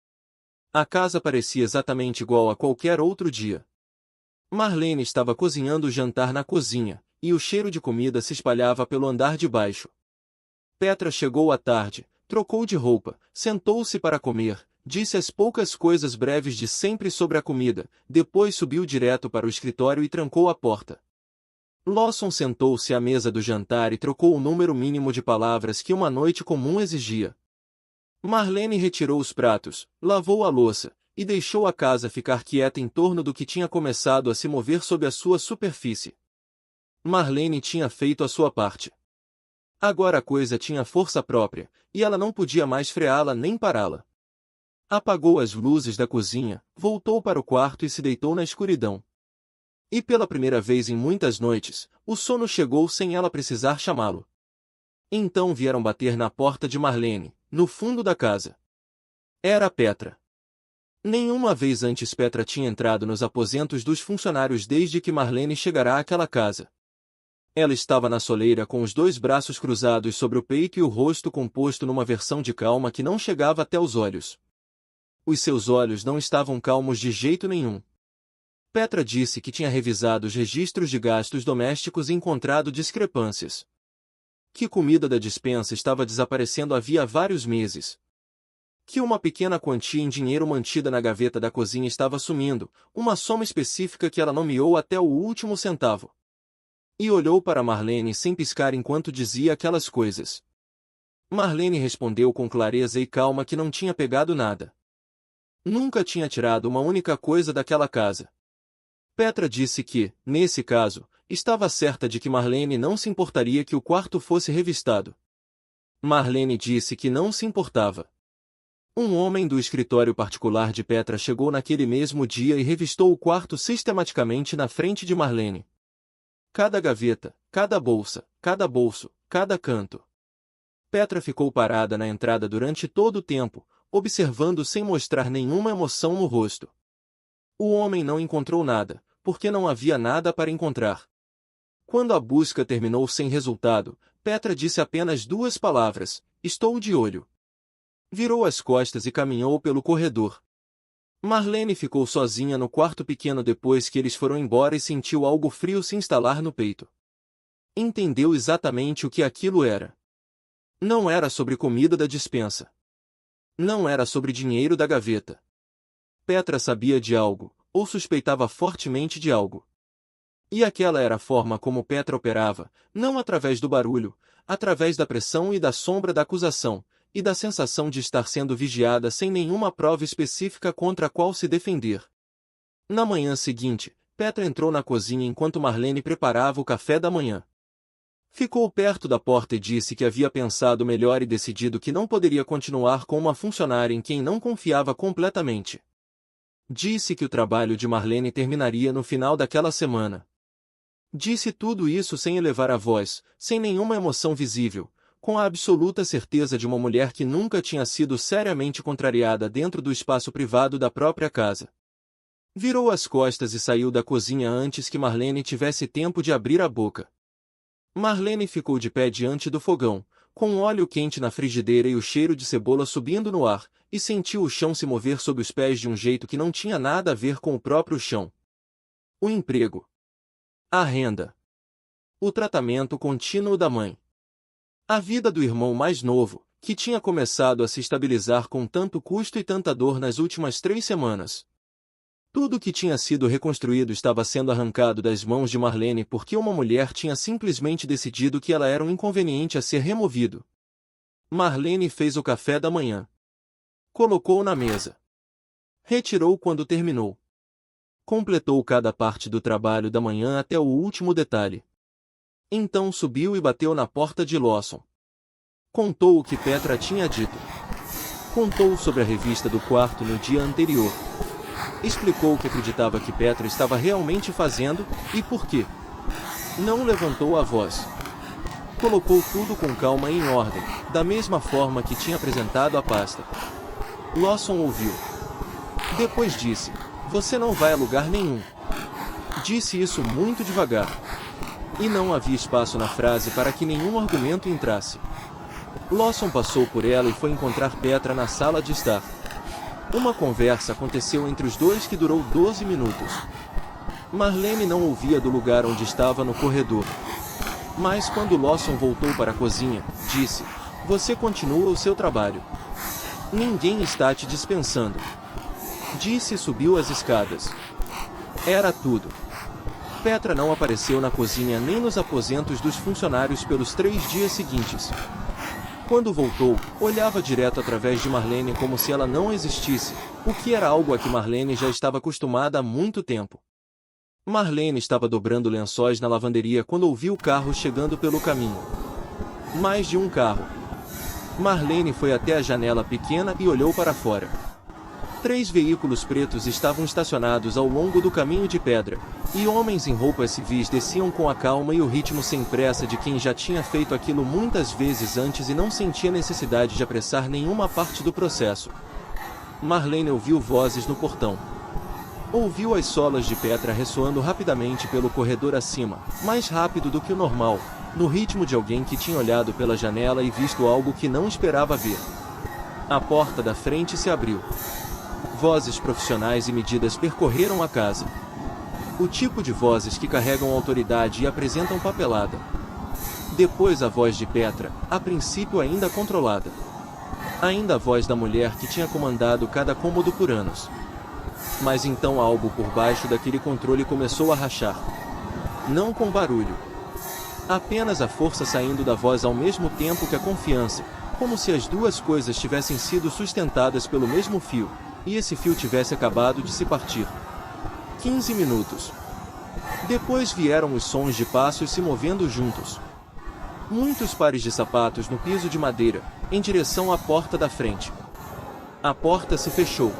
A casa parecia exatamente igual a qualquer outro dia. Marlene estava cozinhando o jantar na cozinha, e o cheiro de comida se espalhava pelo andar de baixo. Petra chegou à tarde, trocou de roupa, sentou-se para comer, disse as poucas coisas breves de sempre sobre a comida, depois subiu direto para o escritório e trancou a porta. Lawson sentou-se à mesa do jantar e trocou o número mínimo de palavras que uma noite comum exigia. Marlene retirou os pratos, lavou a louça, e deixou a casa ficar quieta em torno do que tinha começado a se mover sob a sua superfície. Marlene tinha feito a sua parte. Agora a coisa tinha força própria, e ela não podia mais freá-la nem pará-la. Apagou as luzes da cozinha, voltou para o quarto e se deitou na escuridão. E pela primeira vez em muitas noites, o sono chegou sem ela precisar chamá-lo. Então vieram bater na porta de Marlene, no fundo da casa. Era Petra. Nenhuma vez antes Petra tinha entrado nos aposentos dos funcionários desde que Marlene chegara àquela casa. Ela estava na soleira com os dois braços cruzados sobre o peito e o rosto composto numa versão de calma que não chegava até os olhos. Os seus olhos não estavam calmos de jeito nenhum. Petra disse que tinha revisado os registros de gastos domésticos e encontrado discrepâncias. Que comida da despensa estava desaparecendo havia vários meses. Que uma pequena quantia em dinheiro mantida na gaveta da cozinha estava sumindo, uma soma específica que ela nomeou até o último centavo. E olhou para Marlene sem piscar enquanto dizia aquelas coisas. Marlene respondeu com clareza e calma que não tinha pegado nada. Nunca tinha tirado uma única coisa daquela casa. Petra disse que, nesse caso, estava certa de que Marlene não se importaria que o quarto fosse revistado. Marlene disse que não se importava. Um homem do escritório particular de Petra chegou naquele mesmo dia e revistou o quarto sistematicamente na frente de Marlene. Cada gaveta, cada bolsa, cada bolso, cada canto. Petra ficou parada na entrada durante todo o tempo, observando sem mostrar nenhuma emoção no rosto. O homem não encontrou nada, porque não havia nada para encontrar. Quando a busca terminou sem resultado, Petra disse apenas duas palavras: "Estou de olho." Virou as costas e caminhou pelo corredor. Marlene ficou sozinha no quarto pequeno depois que eles foram embora e sentiu algo frio se instalar no peito. Entendeu exatamente o que aquilo era. Não era sobre comida da despensa. Não era sobre dinheiro da gaveta. Petra sabia de algo, ou suspeitava fortemente de algo. E aquela era a forma como Petra operava, não através do barulho, através da pressão e da sombra da acusação, e da sensação de estar sendo vigiada sem nenhuma prova específica contra a qual se defender. Na manhã seguinte, Petra entrou na cozinha enquanto Marlene preparava o café da manhã. Ficou perto da porta e disse que havia pensado melhor e decidido que não poderia continuar com uma funcionária em quem não confiava completamente. Disse que o trabalho de Marlene terminaria no final daquela semana. Disse tudo isso sem elevar a voz, sem nenhuma emoção visível, com a absoluta certeza de uma mulher que nunca tinha sido seriamente contrariada dentro do espaço privado da própria casa. Virou as costas e saiu da cozinha antes que Marlene tivesse tempo de abrir a boca. Marlene ficou de pé diante do fogão, com o óleo quente na frigideira e o cheiro de cebola subindo no ar, e sentiu o chão se mover sob os pés de um jeito que não tinha nada a ver com o próprio chão. O emprego. A renda. O tratamento contínuo da mãe. A vida do irmão mais novo, que tinha começado a se estabilizar com tanto custo e tanta dor nas últimas 3 semanas. Tudo que tinha sido reconstruído estava sendo arrancado das mãos de Marlene porque uma mulher tinha simplesmente decidido que ela era um inconveniente a ser removido. Marlene fez o café da manhã. Colocou na mesa. Retirou quando terminou. Completou cada parte do trabalho da manhã até o último detalhe. Então subiu e bateu na porta de Lawson. Contou o que Petra tinha dito. Contou sobre a revista do quarto no dia anterior. Explicou o que acreditava que Petra estava realmente fazendo, e por quê. Não levantou a voz. Colocou tudo com calma e em ordem, da mesma forma que tinha apresentado a pasta. Lawson ouviu. Depois disse: "Você não vai a lugar nenhum." Disse isso muito devagar. E não havia espaço na frase para que nenhum argumento entrasse. Lawson passou por ela e foi encontrar Petra na sala de estar. Uma conversa aconteceu entre os dois que durou 12 minutos. Marlene não ouvia do lugar onde estava no corredor. Mas quando Lawson voltou para a cozinha, disse: "Você continua o seu trabalho. Ninguém está te dispensando." Disse e subiu as escadas. Era tudo. Petra não apareceu na cozinha nem nos aposentos dos funcionários pelos 3 dias seguintes. Quando voltou, olhava direto através de Marlene como se ela não existisse, o que era algo a que Marlene já estava acostumada há muito tempo. Marlene estava dobrando lençóis na lavanderia quando ouviu o carro chegando pelo caminho. Mais de um carro. Marlene foi até a janela pequena e olhou para fora. 3 veículos pretos estavam estacionados ao longo do caminho de pedra, e homens em roupas civis desciam com a calma e o ritmo sem pressa de quem já tinha feito aquilo muitas vezes antes e não sentia necessidade de apressar nenhuma parte do processo. Marlene ouviu vozes no portão. Ouviu as solas de Petra ressoando rapidamente pelo corredor acima, mais rápido do que o normal, no ritmo de alguém que tinha olhado pela janela e visto algo que não esperava ver. A porta da frente se abriu. Vozes profissionais e medidas percorreram a casa. O tipo de vozes que carregam autoridade e apresentam papelada. Depois a voz de Petra, a princípio ainda controlada. Ainda a voz da mulher que tinha comandado cada cômodo por anos. Mas então algo por baixo daquele controle começou a rachar. Não com barulho. Apenas a força saindo da voz ao mesmo tempo que a confiança, como se as duas coisas tivessem sido sustentadas pelo mesmo fio, e esse fio tivesse acabado de se partir. 15 minutos. Depois vieram os sons de passos se movendo juntos. Muitos pares de sapatos no piso de madeira, em direção à porta da frente. A porta se fechou.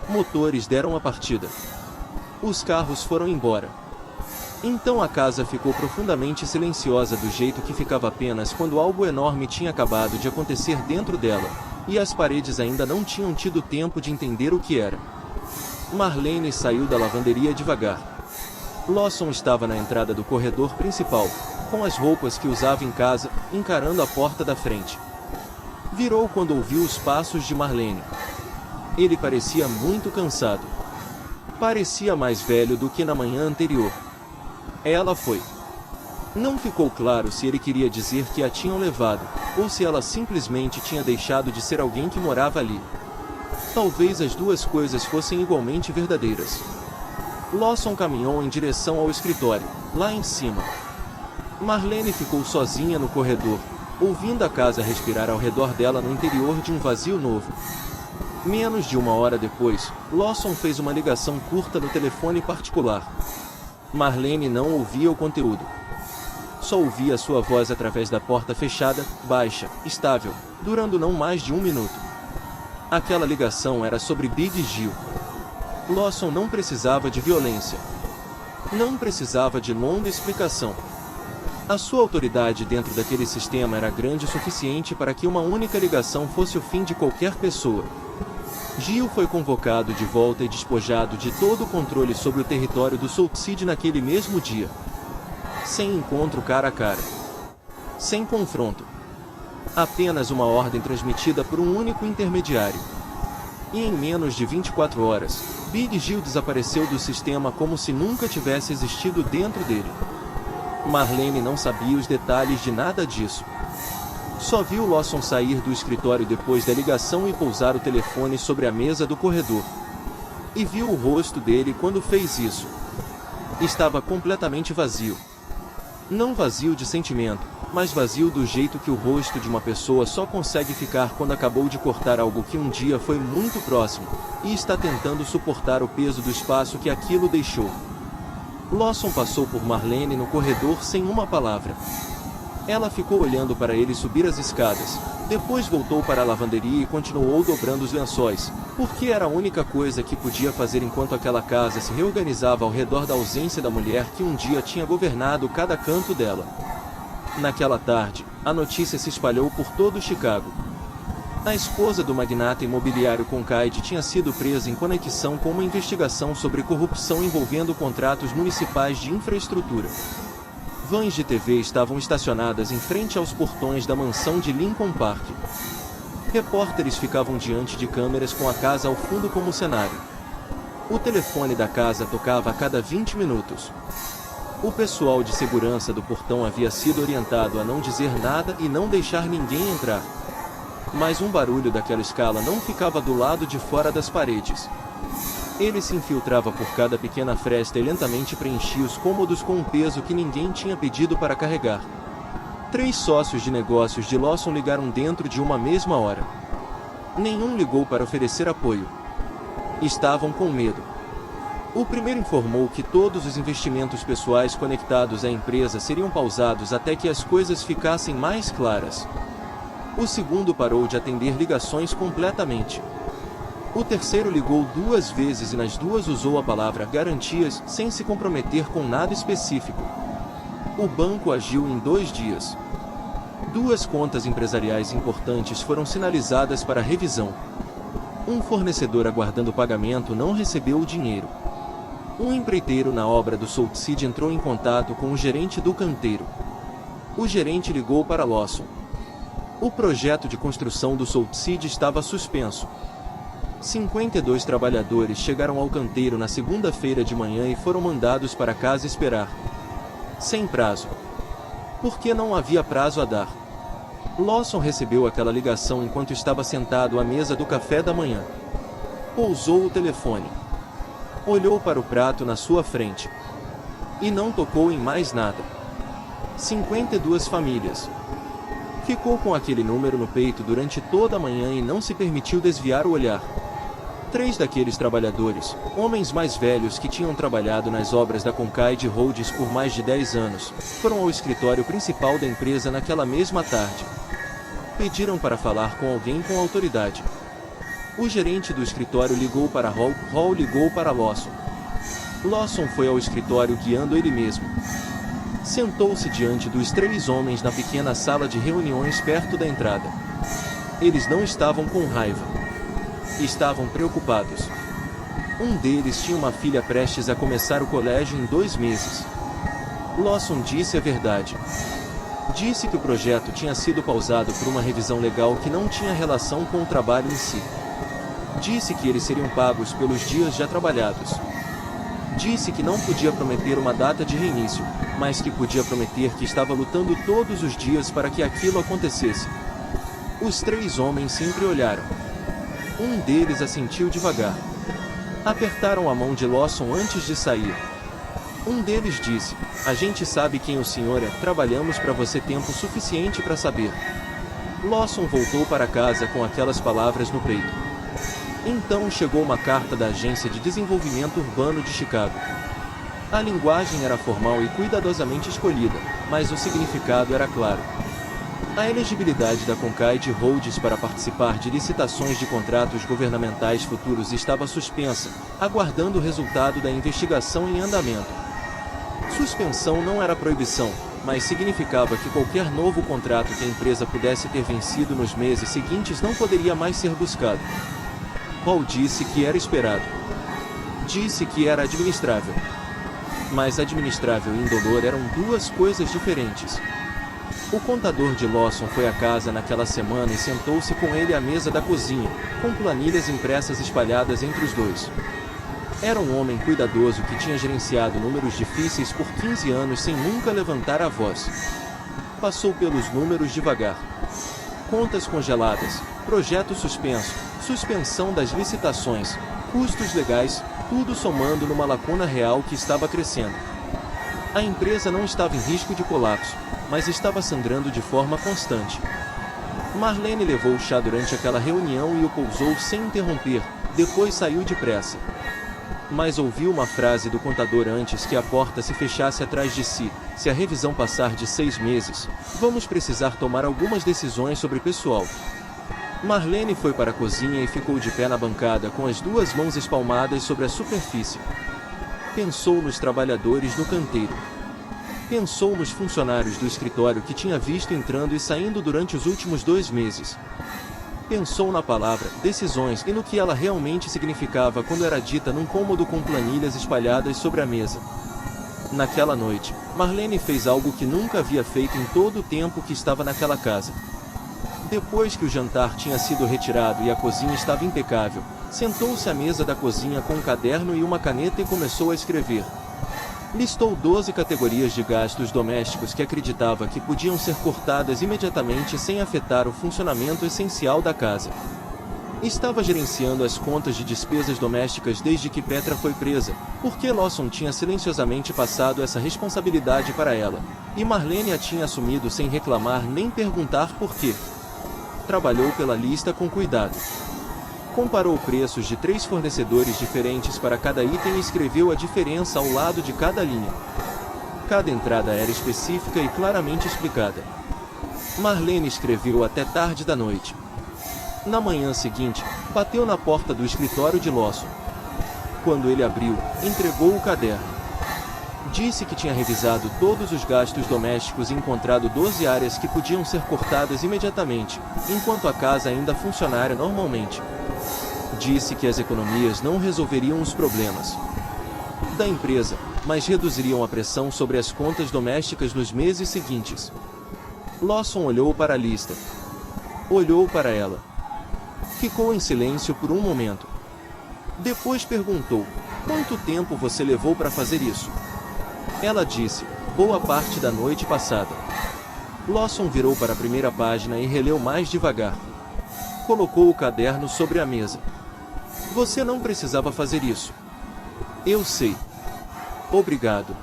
Motores deram a partida. Os carros foram embora. Então a casa ficou profundamente silenciosa do jeito que ficava apenas quando algo enorme tinha acabado de acontecer dentro dela, e as paredes ainda não tinham tido tempo de entender o que era. Marlene saiu da lavanderia devagar. Lawson estava na entrada do corredor principal, com as roupas que usava em casa, encarando a porta da frente. Virou quando ouviu os passos de Marlene. Ele parecia muito cansado. Parecia mais velho do que na manhã anterior. Ela foi. Não ficou claro se ele queria dizer que a tinham levado, ou se ela simplesmente tinha deixado de ser alguém que morava ali. Talvez as duas coisas fossem igualmente verdadeiras. Lawson caminhou em direção ao escritório, lá em cima. Marlene ficou sozinha no corredor, ouvindo a casa respirar ao redor dela no interior de um vazio novo. Menos de 1 hora depois, Lawson fez uma ligação curta no telefone particular. Marlene não ouvia o conteúdo. Só ouvia sua voz através da porta fechada, baixa, estável, durando não mais de 1 minuto. Aquela ligação era sobre Big Gil. Lawson não precisava de violência. Não precisava de longa explicação. A sua autoridade dentro daquele sistema era grande o suficiente para que uma única ligação fosse o fim de qualquer pessoa. Gil foi convocado de volta e despojado de todo o controle sobre o território do Salt City naquele mesmo dia. Sem encontro cara a cara. Sem confronto. Apenas uma ordem transmitida por um único intermediário. E em menos de 24 horas, Big Gil desapareceu do sistema como se nunca tivesse existido dentro dele. Marlene não sabia os detalhes de nada disso. Só viu Lawson sair do escritório depois da ligação e pousar o telefone sobre a mesa do corredor. E viu o rosto dele quando fez isso. Estava completamente vazio. Não vazio de sentimento, mas vazio do jeito que o rosto de uma pessoa só consegue ficar quando acabou de cortar algo que um dia foi muito próximo, e está tentando suportar o peso do espaço que aquilo deixou. Lawson passou por Marlene no corredor sem uma palavra. Ela ficou olhando para ele subir as escadas, depois voltou para a lavanderia e continuou dobrando os lençóis, porque era a única coisa que podia fazer enquanto aquela casa se reorganizava ao redor da ausência da mulher que um dia tinha governado cada canto dela. Naquela tarde, a notícia se espalhou por todo Chicago. A esposa do magnata imobiliário Concaide tinha sido presa em conexão com uma investigação sobre corrupção envolvendo contratos municipais de infraestrutura. Vans de TV estavam estacionadas em frente aos portões da mansão de Lincoln Park. Repórteres ficavam diante de câmeras com a casa ao fundo como cenário. O telefone da casa tocava a cada 20 minutos. O pessoal de segurança do portão havia sido orientado a não dizer nada e não deixar ninguém entrar. Mas um barulho daquela escala não ficava do lado de fora das paredes. Ele se infiltrava por cada pequena fresta e lentamente preenchia os cômodos com um peso que ninguém tinha pedido para carregar. 3 sócios de negócios de Lawson ligaram dentro de uma mesma hora. Nenhum ligou para oferecer apoio. Estavam com medo. O primeiro informou que todos os investimentos pessoais conectados à empresa seriam pausados até que as coisas ficassem mais claras. O segundo parou de atender ligações completamente. O terceiro ligou 2 vezes e nas 2 usou a palavra garantias sem se comprometer com nada específico. O banco agiu em 2 dias. 2 contas empresariais importantes foram sinalizadas para revisão. Um fornecedor aguardando pagamento não recebeu o dinheiro. Um empreiteiro na obra do Salt City entrou em contato com o gerente do canteiro. O gerente ligou para Lawson. O projeto de construção do Salt City estava suspenso. 52 trabalhadores chegaram ao canteiro na segunda-feira de manhã e foram mandados para casa esperar. Sem prazo. Porque não havia prazo a dar. Lawson recebeu aquela ligação enquanto estava sentado à mesa do café da manhã. Pousou o telefone. Olhou para o prato na sua frente. E não tocou em mais nada. 52 famílias. Ficou com aquele número no peito durante toda a manhã e não se permitiu desviar o olhar. 3 daqueles trabalhadores, homens mais velhos que tinham trabalhado nas obras da Concaide Holdings por mais de 10 anos, foram ao escritório principal da empresa naquela mesma tarde. Pediram para falar com alguém com autoridade. O gerente do escritório ligou para Hall ligou para Lawson. Lawson foi ao escritório guiando ele mesmo. Sentou-se diante dos 3 homens na pequena sala de reuniões perto da entrada. Eles não estavam com raiva. Estavam preocupados. Um deles tinha uma filha prestes a começar o colégio em 2 meses. Lawson disse a verdade. Disse que o projeto tinha sido pausado por uma revisão legal que não tinha relação com o trabalho em si. Disse que eles seriam pagos pelos dias já trabalhados. Disse que não podia prometer uma data de reinício, mas que podia prometer que estava lutando todos os dias para que aquilo acontecesse. Os 3 homens se entreolharam. Um deles assentiu devagar. Apertaram a mão de Lawson antes de sair. Um deles disse: "A gente sabe quem o senhor é, trabalhamos para você tempo suficiente para saber." Lawson voltou para casa com aquelas palavras no peito. Então chegou uma carta da Agência de Desenvolvimento Urbano de Chicago. A linguagem era formal e cuidadosamente escolhida, mas o significado era claro. A elegibilidade da Concaide Holdings para participar de licitações de contratos governamentais futuros estava suspensa, aguardando o resultado da investigação em andamento. Suspensão não era proibição, mas significava que qualquer novo contrato que a empresa pudesse ter vencido nos meses seguintes não poderia mais ser buscado. Paul disse que era esperado. Disse que era administrável. Mas administrável e indolor eram 2 coisas diferentes. O contador de Lawson foi à casa naquela semana e sentou-se com ele à mesa da cozinha, com planilhas impressas espalhadas entre os dois. Era um homem cuidadoso que tinha gerenciado números difíceis por 15 anos sem nunca levantar a voz. Passou pelos números devagar. Contas congeladas, projeto suspenso, suspensão das licitações, custos legais, tudo somando numa lacuna real que estava crescendo. A empresa não estava em risco de colapso, mas estava sangrando de forma constante. Marlene levou o chá durante aquela reunião e o pousou sem interromper, depois saiu depressa. Mas ouviu uma frase do contador antes que a porta se fechasse atrás de si: "Se a revisão passar de 6 meses, vamos precisar tomar algumas decisões sobre pessoal." Marlene foi para a cozinha e ficou de pé na bancada com as 2 mãos espalmadas sobre a superfície. Pensou nos trabalhadores no canteiro. Pensou nos funcionários do escritório que tinha visto entrando e saindo durante os últimos 2 meses. Pensou na palavra decisões e no que ela realmente significava quando era dita num cômodo com planilhas espalhadas sobre a mesa. Naquela noite, Marlene fez algo que nunca havia feito em todo o tempo que estava naquela casa. Depois que o jantar tinha sido retirado e a cozinha estava impecável, sentou-se à mesa da cozinha com um caderno e uma caneta e começou a escrever. Listou 12 categorias de gastos domésticos que acreditava que podiam ser cortadas imediatamente sem afetar o funcionamento essencial da casa. Estava gerenciando as contas de despesas domésticas desde que Petra foi presa, porque Lawson tinha silenciosamente passado essa responsabilidade para ela, e Marlene a tinha assumido sem reclamar nem perguntar por quê. Trabalhou pela lista com cuidado. Comparou preços de 3 fornecedores diferentes para cada item e escreveu a diferença ao lado de cada linha. Cada entrada era específica e claramente explicada. Marlene escreveu até tarde da noite. Na manhã seguinte, bateu na porta do escritório de Lawson. Quando ele abriu, entregou o caderno. Disse que tinha revisado todos os gastos domésticos e encontrado 12 áreas que podiam ser cortadas imediatamente, enquanto a casa ainda funcionara normalmente. Disse que as economias não resolveriam os problemas da empresa, mas reduziriam a pressão sobre as contas domésticas nos meses seguintes. Lawson olhou para a lista. Olhou para ela. Ficou em silêncio por um momento. Depois perguntou: "Quanto tempo você levou para fazer isso?" Ela disse: "Boa parte da noite passada." Lawson virou para a primeira página e releu mais devagar. Colocou o caderno sobre a mesa. "Você não precisava fazer isso." "Eu sei." "Obrigado.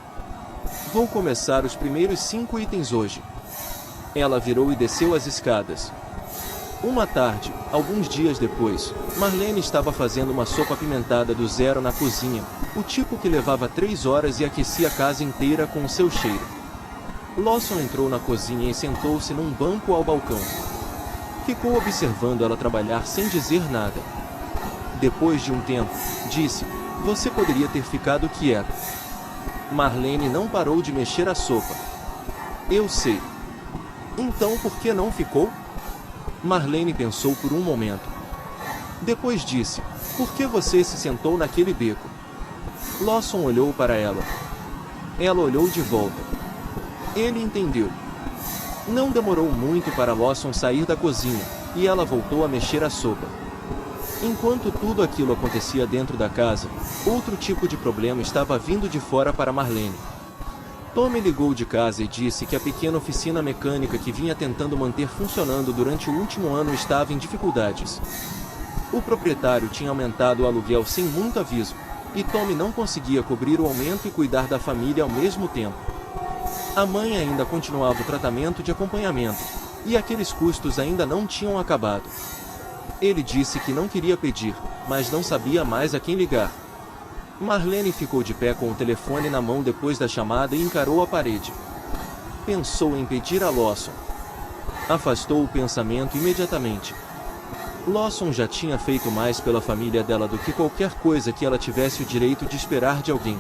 Vou começar os primeiros 5 itens hoje." Ela virou e desceu as escadas. Uma tarde, alguns dias depois, Marlene estava fazendo uma sopa apimentada do zero na cozinha, o tipo que levava 3 horas e aquecia a casa inteira com o seu cheiro. Lawson entrou na cozinha e sentou-se num banco ao balcão. Ficou observando ela trabalhar sem dizer nada. Depois de um tempo, disse: "Você poderia ter ficado quieta." Marlene não parou de mexer a sopa. "Eu sei." "Então por que não ficou?" Marlene pensou por um momento. Depois disse: "Por que você se sentou naquele beco?" Lawson olhou para ela. Ela olhou de volta. Ele entendeu. Não demorou muito para Lawson sair da cozinha, e ela voltou a mexer a sopa. Enquanto tudo aquilo acontecia dentro da casa, outro tipo de problema estava vindo de fora para Marlene. Tommy ligou de casa e disse que a pequena oficina mecânica que vinha tentando manter funcionando durante o último ano estava em dificuldades. O proprietário tinha aumentado o aluguel sem muito aviso, e Tommy não conseguia cobrir o aumento e cuidar da família ao mesmo tempo. A mãe ainda continuava o tratamento de acompanhamento, e aqueles custos ainda não tinham acabado. Ele disse que não queria pedir, mas não sabia mais a quem ligar. Marlene ficou de pé com o telefone na mão depois da chamada e encarou a parede. Pensou em pedir a Lawson. Afastou o pensamento imediatamente. Lawson já tinha feito mais pela família dela do que qualquer coisa que ela tivesse o direito de esperar de alguém.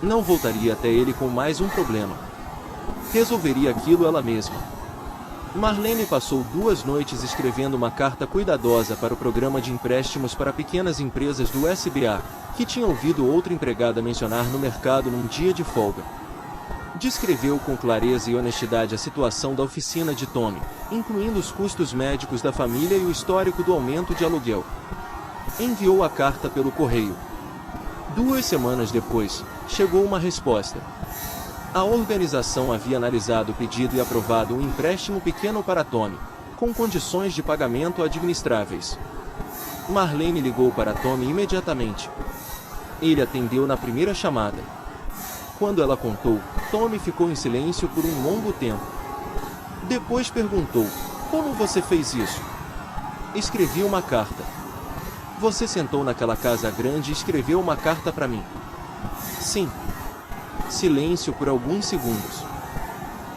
Não voltaria até ele com mais um problema. Resolveria aquilo ela mesma. Marlene passou 2 noites escrevendo uma carta cuidadosa para o programa de empréstimos para pequenas empresas do SBA, que tinha ouvido outra empregada mencionar no mercado num dia de folga. Descreveu com clareza e honestidade a situação da oficina de Tommy, incluindo os custos médicos da família e o histórico do aumento de aluguel. Enviou a carta pelo correio. 2 semanas depois, chegou uma resposta. A organização havia analisado o pedido e aprovado um empréstimo pequeno para Tommy, com condições de pagamento administráveis. Marlene ligou para Tommy imediatamente. Ele atendeu na primeira chamada. Quando ela contou, Tommy ficou em silêncio por um longo tempo. Depois perguntou: "Como você fez isso?" "Escrevi uma carta." "Você sentou naquela casa grande e escreveu uma carta para mim?" "Sim." Silêncio por alguns segundos.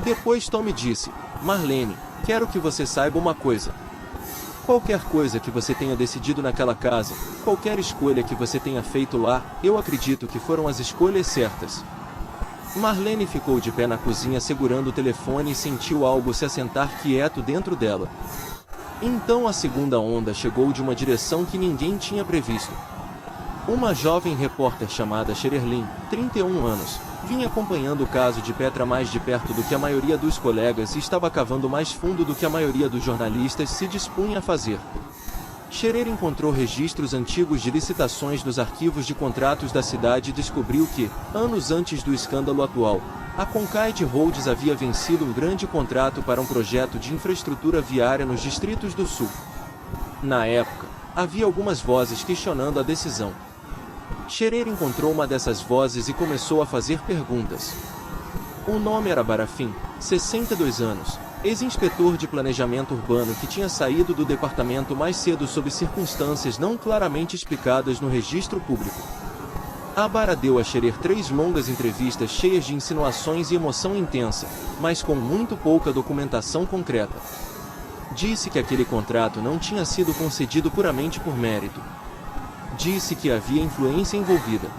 Depois Tommy disse: "Marlene, quero que você saiba uma coisa. Qualquer coisa que você tenha decidido naquela casa, qualquer escolha que você tenha feito lá, eu acredito que foram as escolhas certas." Marlene ficou de pé na cozinha segurando o telefone e sentiu algo se assentar quieto dentro dela. Então a segunda onda chegou de uma direção que ninguém tinha previsto. Uma jovem repórter chamada Shererlin, 31 anos, vinha acompanhando o caso de Petra mais de perto do que a maioria dos colegas e estava cavando mais fundo do que a maioria dos jornalistas se dispunha a fazer. Scherer encontrou registros antigos de licitações nos arquivos de contratos da cidade e descobriu que, anos antes do escândalo atual, a Concaid Roads havia vencido um grande contrato para um projeto de infraestrutura viária nos distritos do Sul. Na época, havia algumas vozes questionando a decisão. Scherer encontrou uma dessas vozes e começou a fazer perguntas. O nome era Barafim, 62 anos, ex-inspetor de planejamento urbano que tinha saído do departamento mais cedo sob circunstâncias não claramente explicadas no registro público. Abara deu a Scherer 3 longas entrevistas cheias de insinuações e emoção intensa, mas com muito pouca documentação concreta. Disse que aquele contrato não tinha sido concedido puramente por mérito. Disse que havia influência envolvida,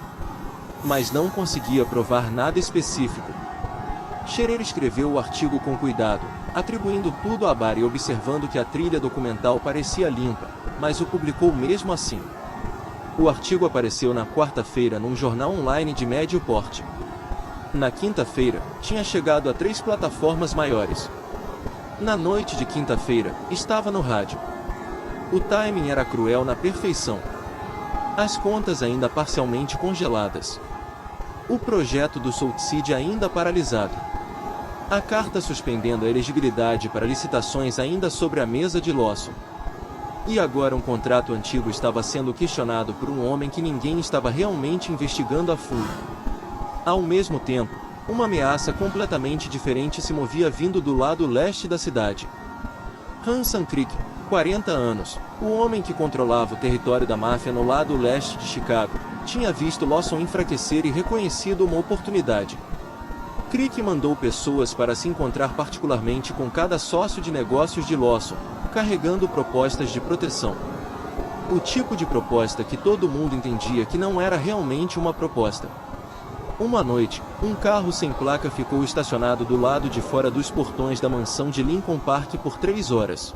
mas não conseguia provar nada específico. Scherer escreveu o artigo com cuidado, atribuindo tudo a Abara e observando que a trilha documental parecia limpa, mas o publicou mesmo assim. O artigo apareceu na quarta-feira num jornal online de médio porte. Na quinta-feira, tinha chegado a 3 plataformas maiores. Na noite de quinta-feira, estava no rádio. O timing era cruel na perfeição. As contas ainda parcialmente congeladas. O projeto do Southside ainda paralisado. A carta suspendendo a elegibilidade para licitações ainda sobre a mesa de Lawson. E agora um contrato antigo estava sendo questionado por um homem que ninguém estava realmente investigando a fundo. Ao mesmo tempo, uma ameaça completamente diferente se movia vindo do lado leste da cidade. Hanson Crick, 40 anos, o homem que controlava o território da máfia no lado leste de Chicago, tinha visto Lawson enfraquecer e reconhecido uma oportunidade. Crick mandou pessoas para se encontrar particularmente com cada sócio de negócios de Lawson, carregando propostas de proteção. O tipo de proposta que todo mundo entendia que não era realmente uma proposta. Uma noite, um carro sem placa ficou estacionado do lado de fora dos portões da mansão de Lincoln Park por 3 horas.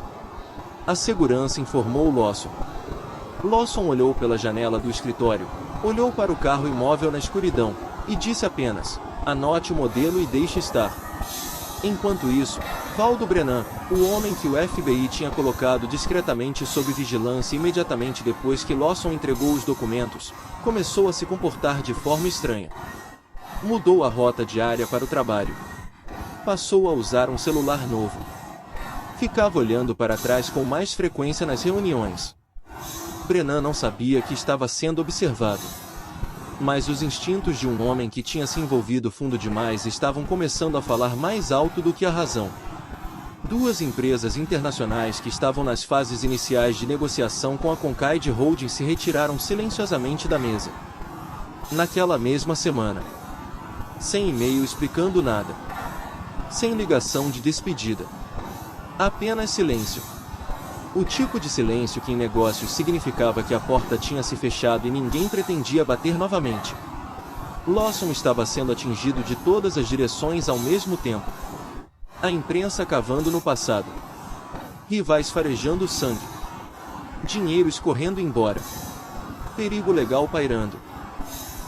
A segurança informou Lawson. Lawson olhou pela janela do escritório, olhou para o carro imóvel na escuridão, e disse apenas: "Anote o modelo e deixe estar." Enquanto isso, Valdo Brennan, o homem que o FBI tinha colocado discretamente sob vigilância imediatamente depois que Lawson entregou os documentos, começou a se comportar de forma estranha. Mudou a rota diária para o trabalho. Passou a usar um celular novo. Ficava olhando para trás com mais frequência nas reuniões. Brennan não sabia que estava sendo observado. Mas os instintos de um homem que tinha se envolvido fundo demais estavam começando a falar mais alto do que a razão. 2 empresas internacionais que estavam nas fases iniciais de negociação com a Concaid Holdings se retiraram silenciosamente da mesa. Naquela mesma semana. Sem e-mail explicando nada. Sem ligação de despedida. Apenas silêncio. O tipo de silêncio que em negócios significava que a porta tinha se fechado e ninguém pretendia bater novamente. Lawson estava sendo atingido de todas as direções ao mesmo tempo. A imprensa cavando no passado. Rivais farejando sangue. Dinheiro escorrendo embora. Perigo legal pairando.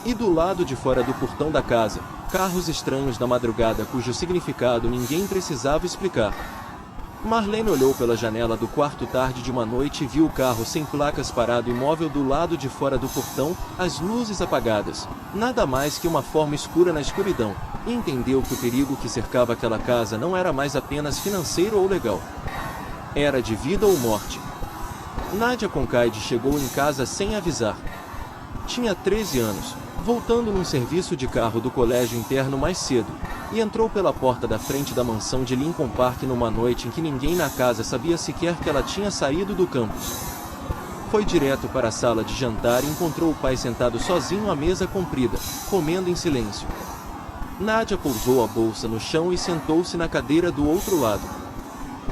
E do lado de fora do portão da casa, carros estranhos da madrugada cujo significado ninguém precisava explicar. Marlene olhou pela janela do quarto tarde de uma noite e viu o carro sem placas parado imóvel do lado de fora do portão, as luzes apagadas, nada mais que uma forma escura na escuridão, e entendeu que o perigo que cercava aquela casa não era mais apenas financeiro ou legal. Era de vida ou morte. Nadia Concaid chegou em casa sem avisar. Tinha 13 anos, voltando num serviço de carro do colégio interno mais cedo, e entrou pela porta da frente da mansão de Lincoln Park numa noite em que ninguém na casa sabia sequer que ela tinha saído do campus. Foi direto para a sala de jantar e encontrou o pai sentado sozinho à mesa comprida, comendo em silêncio. Nadia pousou a bolsa no chão e sentou-se na cadeira do outro lado.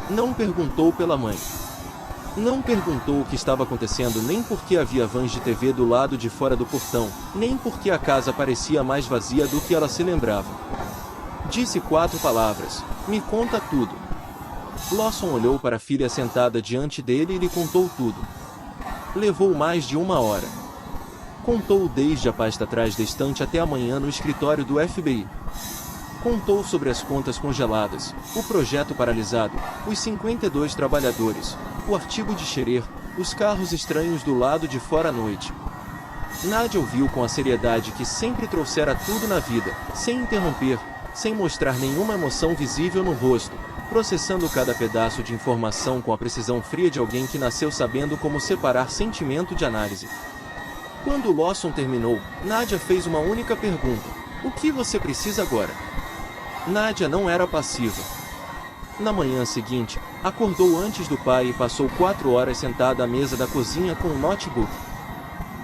Não perguntou pela mãe. Não perguntou o que estava acontecendo nem porque havia vans de TV do lado de fora do portão, nem porque a casa parecia mais vazia do que ela se lembrava. Disse 4 palavras: "Me conta tudo." Lawson olhou para a filha sentada diante dele e lhe contou tudo. Levou mais de 1 hora. Contou desde a pasta atrás da estante até a manhã no escritório do FBI. Contou sobre as contas congeladas, o projeto paralisado, os 52 trabalhadores, o artigo de Scherer, os carros estranhos do lado de fora à noite. Nadia ouviu com a seriedade que sempre trouxera tudo na vida, sem interromper, sem mostrar nenhuma emoção visível no rosto, processando cada pedaço de informação com a precisão fria de alguém que nasceu sabendo como separar sentimento de análise. Quando Lawson terminou, Nadia fez uma única pergunta: o que você precisa agora? Nadia não era passiva. Na manhã seguinte, acordou antes do pai e passou 4 horas sentada à mesa da cozinha com um notebook.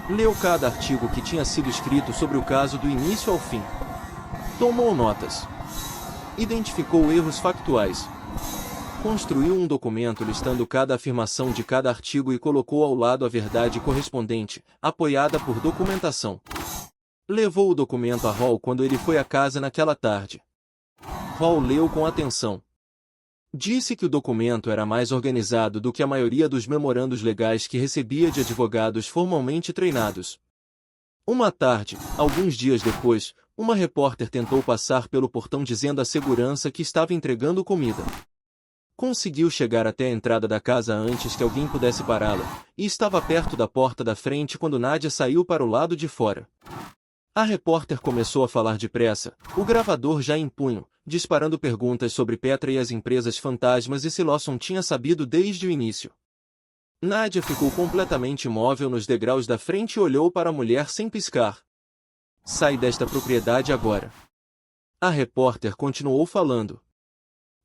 Leu cada artigo que tinha sido escrito sobre o caso do início ao fim. Tomou notas. Identificou erros factuais. Construiu um documento listando cada afirmação de cada artigo e colocou ao lado a verdade correspondente, apoiada por documentação. Levou o documento a Hall quando ele foi à casa naquela tarde. Hall leu com atenção. Disse que o documento era mais organizado do que a maioria dos memorandos legais que recebia de advogados formalmente treinados. Uma tarde, alguns dias depois, uma repórter tentou passar pelo portão dizendo à segurança que estava entregando comida. Conseguiu chegar até a entrada da casa antes que alguém pudesse pará-la, e estava perto da porta da frente quando Nadia saiu para o lado de fora. A repórter começou a falar depressa, o gravador já em punho, disparando perguntas sobre Petra e as empresas fantasmas e se Lawson tinha sabido desde o início. Nadia ficou completamente imóvel nos degraus da frente e olhou para a mulher sem piscar. Sai desta propriedade agora. A repórter continuou falando.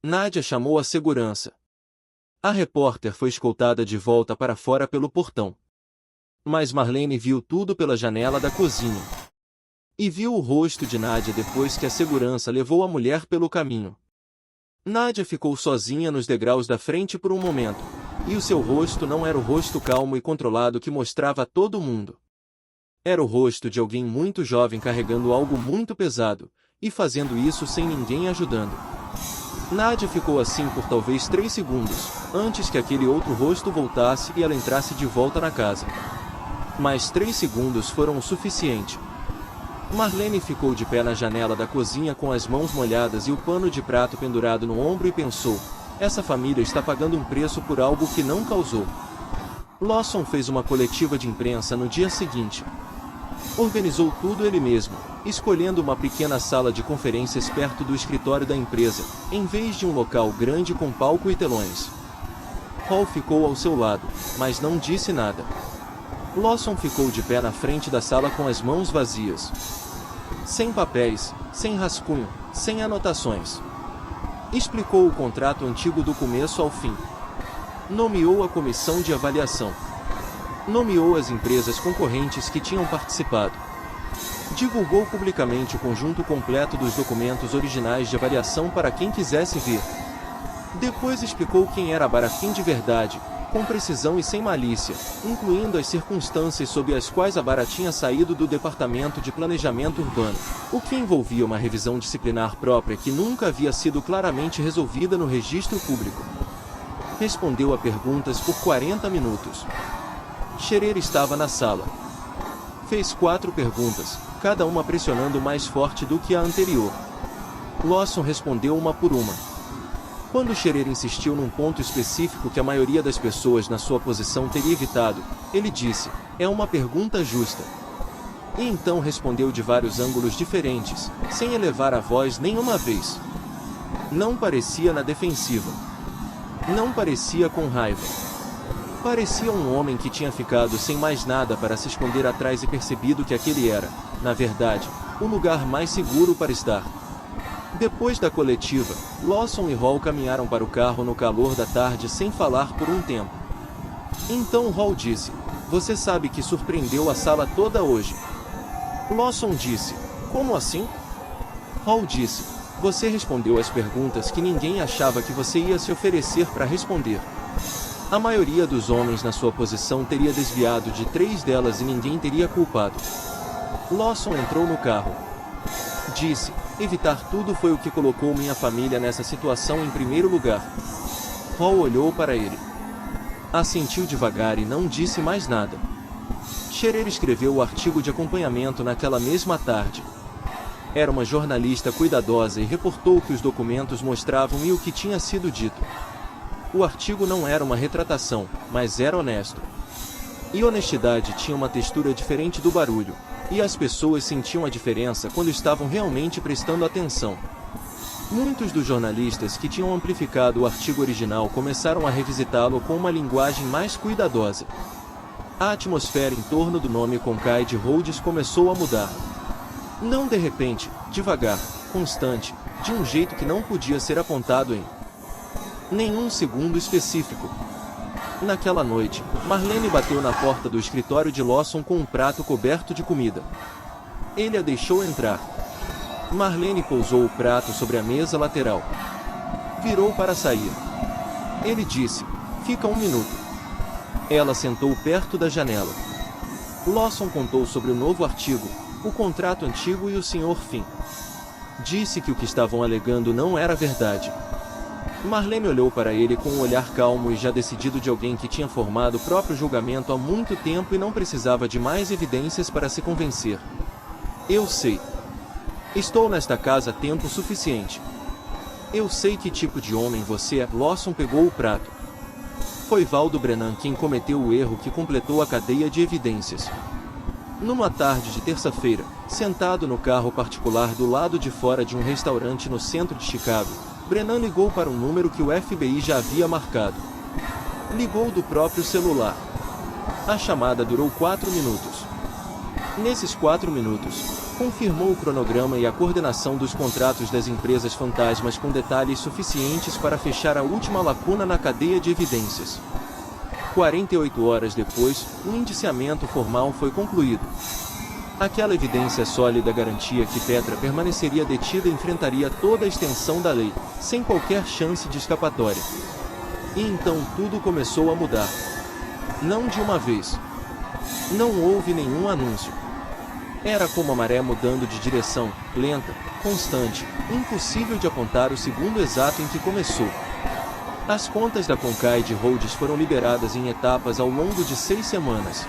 Nadia chamou a segurança. A repórter foi escoltada de volta para fora pelo portão. Mas Marlene viu tudo pela janela da cozinha. E viu o rosto de Nadia depois que a segurança levou a mulher pelo caminho. Nadia ficou sozinha nos degraus da frente por um momento, e o seu rosto não era o rosto calmo e controlado que mostrava a todo mundo. Era o rosto de alguém muito jovem carregando algo muito pesado, e fazendo isso sem ninguém ajudando. Nadia ficou assim por talvez 3 segundos, antes que aquele outro rosto voltasse e ela entrasse de volta na casa. Mas 3 segundos foram o suficiente. Marlene ficou de pé na janela da cozinha com as mãos molhadas e o pano de prato pendurado no ombro e pensou: essa família está pagando um preço por algo que não causou. Lawson fez uma coletiva de imprensa no dia seguinte. Organizou tudo ele mesmo, escolhendo uma pequena sala de conferências perto do escritório da empresa, em vez de um local grande com palco e telões. Hall ficou ao seu lado, mas não disse nada. Lawson ficou de pé na frente da sala com as mãos vazias. Sem papéis, sem rascunho, sem anotações. Explicou o contrato antigo do começo ao fim. Nomeou a comissão de avaliação. Nomeou as empresas concorrentes que tinham participado. Divulgou publicamente o conjunto completo dos documentos originais de avaliação para quem quisesse ver. Depois explicou quem era Barafim de verdade, com precisão e sem malícia, incluindo as circunstâncias sob as quais a Bara tinha saído do Departamento de Planejamento Urbano, o que envolvia uma revisão disciplinar própria que nunca havia sido claramente resolvida no registro público. Respondeu a perguntas por 40 minutos. Scherer estava na sala. Fez 4 perguntas, cada uma pressionando mais forte do que a anterior. Lawson respondeu uma por uma. Quando Scherer insistiu num ponto específico que a maioria das pessoas na sua posição teria evitado, ele disse: é uma pergunta justa. E então respondeu de vários ângulos diferentes, sem elevar a voz nenhuma vez. Não parecia na defensiva. Não parecia com raiva. Parecia um homem que tinha ficado sem mais nada para se esconder atrás e percebido que aquele era, na verdade, o lugar mais seguro para estar. Depois da coletiva, Lawson e Hall caminharam para o carro no calor da tarde sem falar por um tempo. Então Hall disse: você sabe que surpreendeu a sala toda hoje. Lawson disse: como assim? Hall disse: você respondeu às perguntas que ninguém achava que você ia se oferecer para responder. A maioria dos homens na sua posição teria desviado de 3 delas e ninguém teria culpado. Lawson entrou no carro. Disse: evitar tudo foi o que colocou minha família nessa situação em primeiro lugar. Hall olhou para ele. Assentiu devagar e não disse mais nada. Scherer escreveu o artigo de acompanhamento naquela mesma tarde. Era uma jornalista cuidadosa e reportou o que os documentos mostravam e o que tinha sido dito. O artigo não era uma retratação, mas era honesto. E honestidade tinha uma textura diferente do barulho, e as pessoas sentiam a diferença quando estavam realmente prestando atenção. Muitos dos jornalistas que tinham amplificado o artigo original começaram a revisitá-lo com uma linguagem mais cuidadosa. A atmosfera em torno do nome Concaide Rhodes começou a mudar. Não de repente, devagar, constante, de um jeito que não podia ser apontado em nenhum segundo específico. Naquela noite, Marlene bateu na porta do escritório de Lawson com um prato coberto de comida. Ele a deixou entrar. Marlene pousou o prato sobre a mesa lateral. Virou para sair. Ele disse: "Fica um minuto." Ela sentou perto da janela. Lawson contou sobre o novo artigo, o contrato antigo e o Sr. Finn. Disse que o que estavam alegando não era verdade. Marlene olhou para ele com um olhar calmo e já decidido de alguém que tinha formado o próprio julgamento há muito tempo e não precisava de mais evidências para se convencer. "Eu sei. Estou nesta casa tempo suficiente. Eu sei que tipo de homem você é." Lawson pegou o prato. Foi Valdo Brennan quem cometeu o erro que completou a cadeia de evidências. Numa tarde de terça-feira, sentado no carro particular do lado de fora de um restaurante no centro de Chicago, Brennan ligou para um número que o FBI já havia marcado. Ligou do próprio celular. A chamada durou 4 minutos. Nesses 4 minutos, confirmou o cronograma e a coordenação dos contratos das empresas fantasmas com detalhes suficientes para fechar a última lacuna na cadeia de evidências. 48 horas depois, o indiciamento formal foi concluído. Aquela evidência sólida garantia que Petra permaneceria detida e enfrentaria toda a extensão da lei, sem qualquer chance de escapatória. E então tudo começou a mudar. Não de uma vez. Não houve nenhum anúncio. Era como a maré mudando de direção, lenta, constante, impossível de apontar o segundo exato em que começou. As contas da Concaide Rhodes foram liberadas em etapas ao longo de 6 semanas.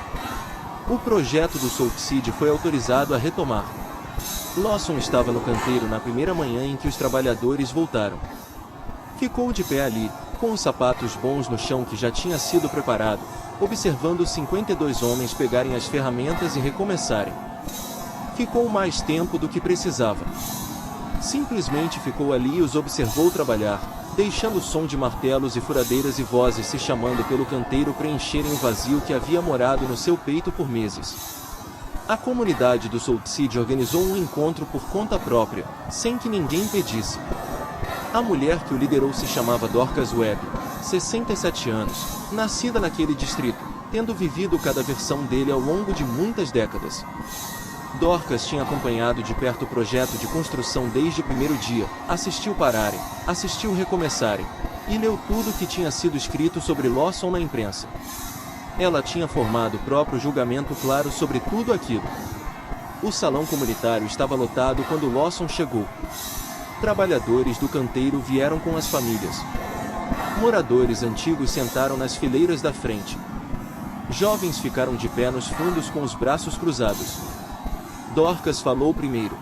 O projeto do Salt City foi autorizado a retomar. Lawson estava no canteiro na primeira manhã em que os trabalhadores voltaram. Ficou de pé ali, com os sapatos bons no chão que já tinha sido preparado, observando os 52 homens pegarem as ferramentas e recomeçarem. Ficou mais tempo do que precisava. Simplesmente ficou ali e os observou trabalhar, deixando o som de martelos e furadeiras e vozes se chamando pelo canteiro preencherem o vazio que havia morado no seu peito por meses. A comunidade do Salt City organizou um encontro por conta própria, sem que ninguém pedisse. A mulher que o liderou se chamava Dorcas Webb, 67 anos, nascida naquele distrito, tendo vivido cada versão dele ao longo de muitas décadas. Dorcas tinha acompanhado de perto o projeto de construção desde o primeiro dia, assistiu pararem, assistiu recomeçarem, e leu tudo o que tinha sido escrito sobre Lawson na imprensa. Ela tinha formado o próprio julgamento claro sobre tudo aquilo. O salão comunitário estava lotado quando Lawson chegou. Trabalhadores do canteiro vieram com as famílias. Moradores antigos sentaram nas fileiras da frente. Jovens ficaram de pé nos fundos com os braços cruzados. Dorcas falou primeiro.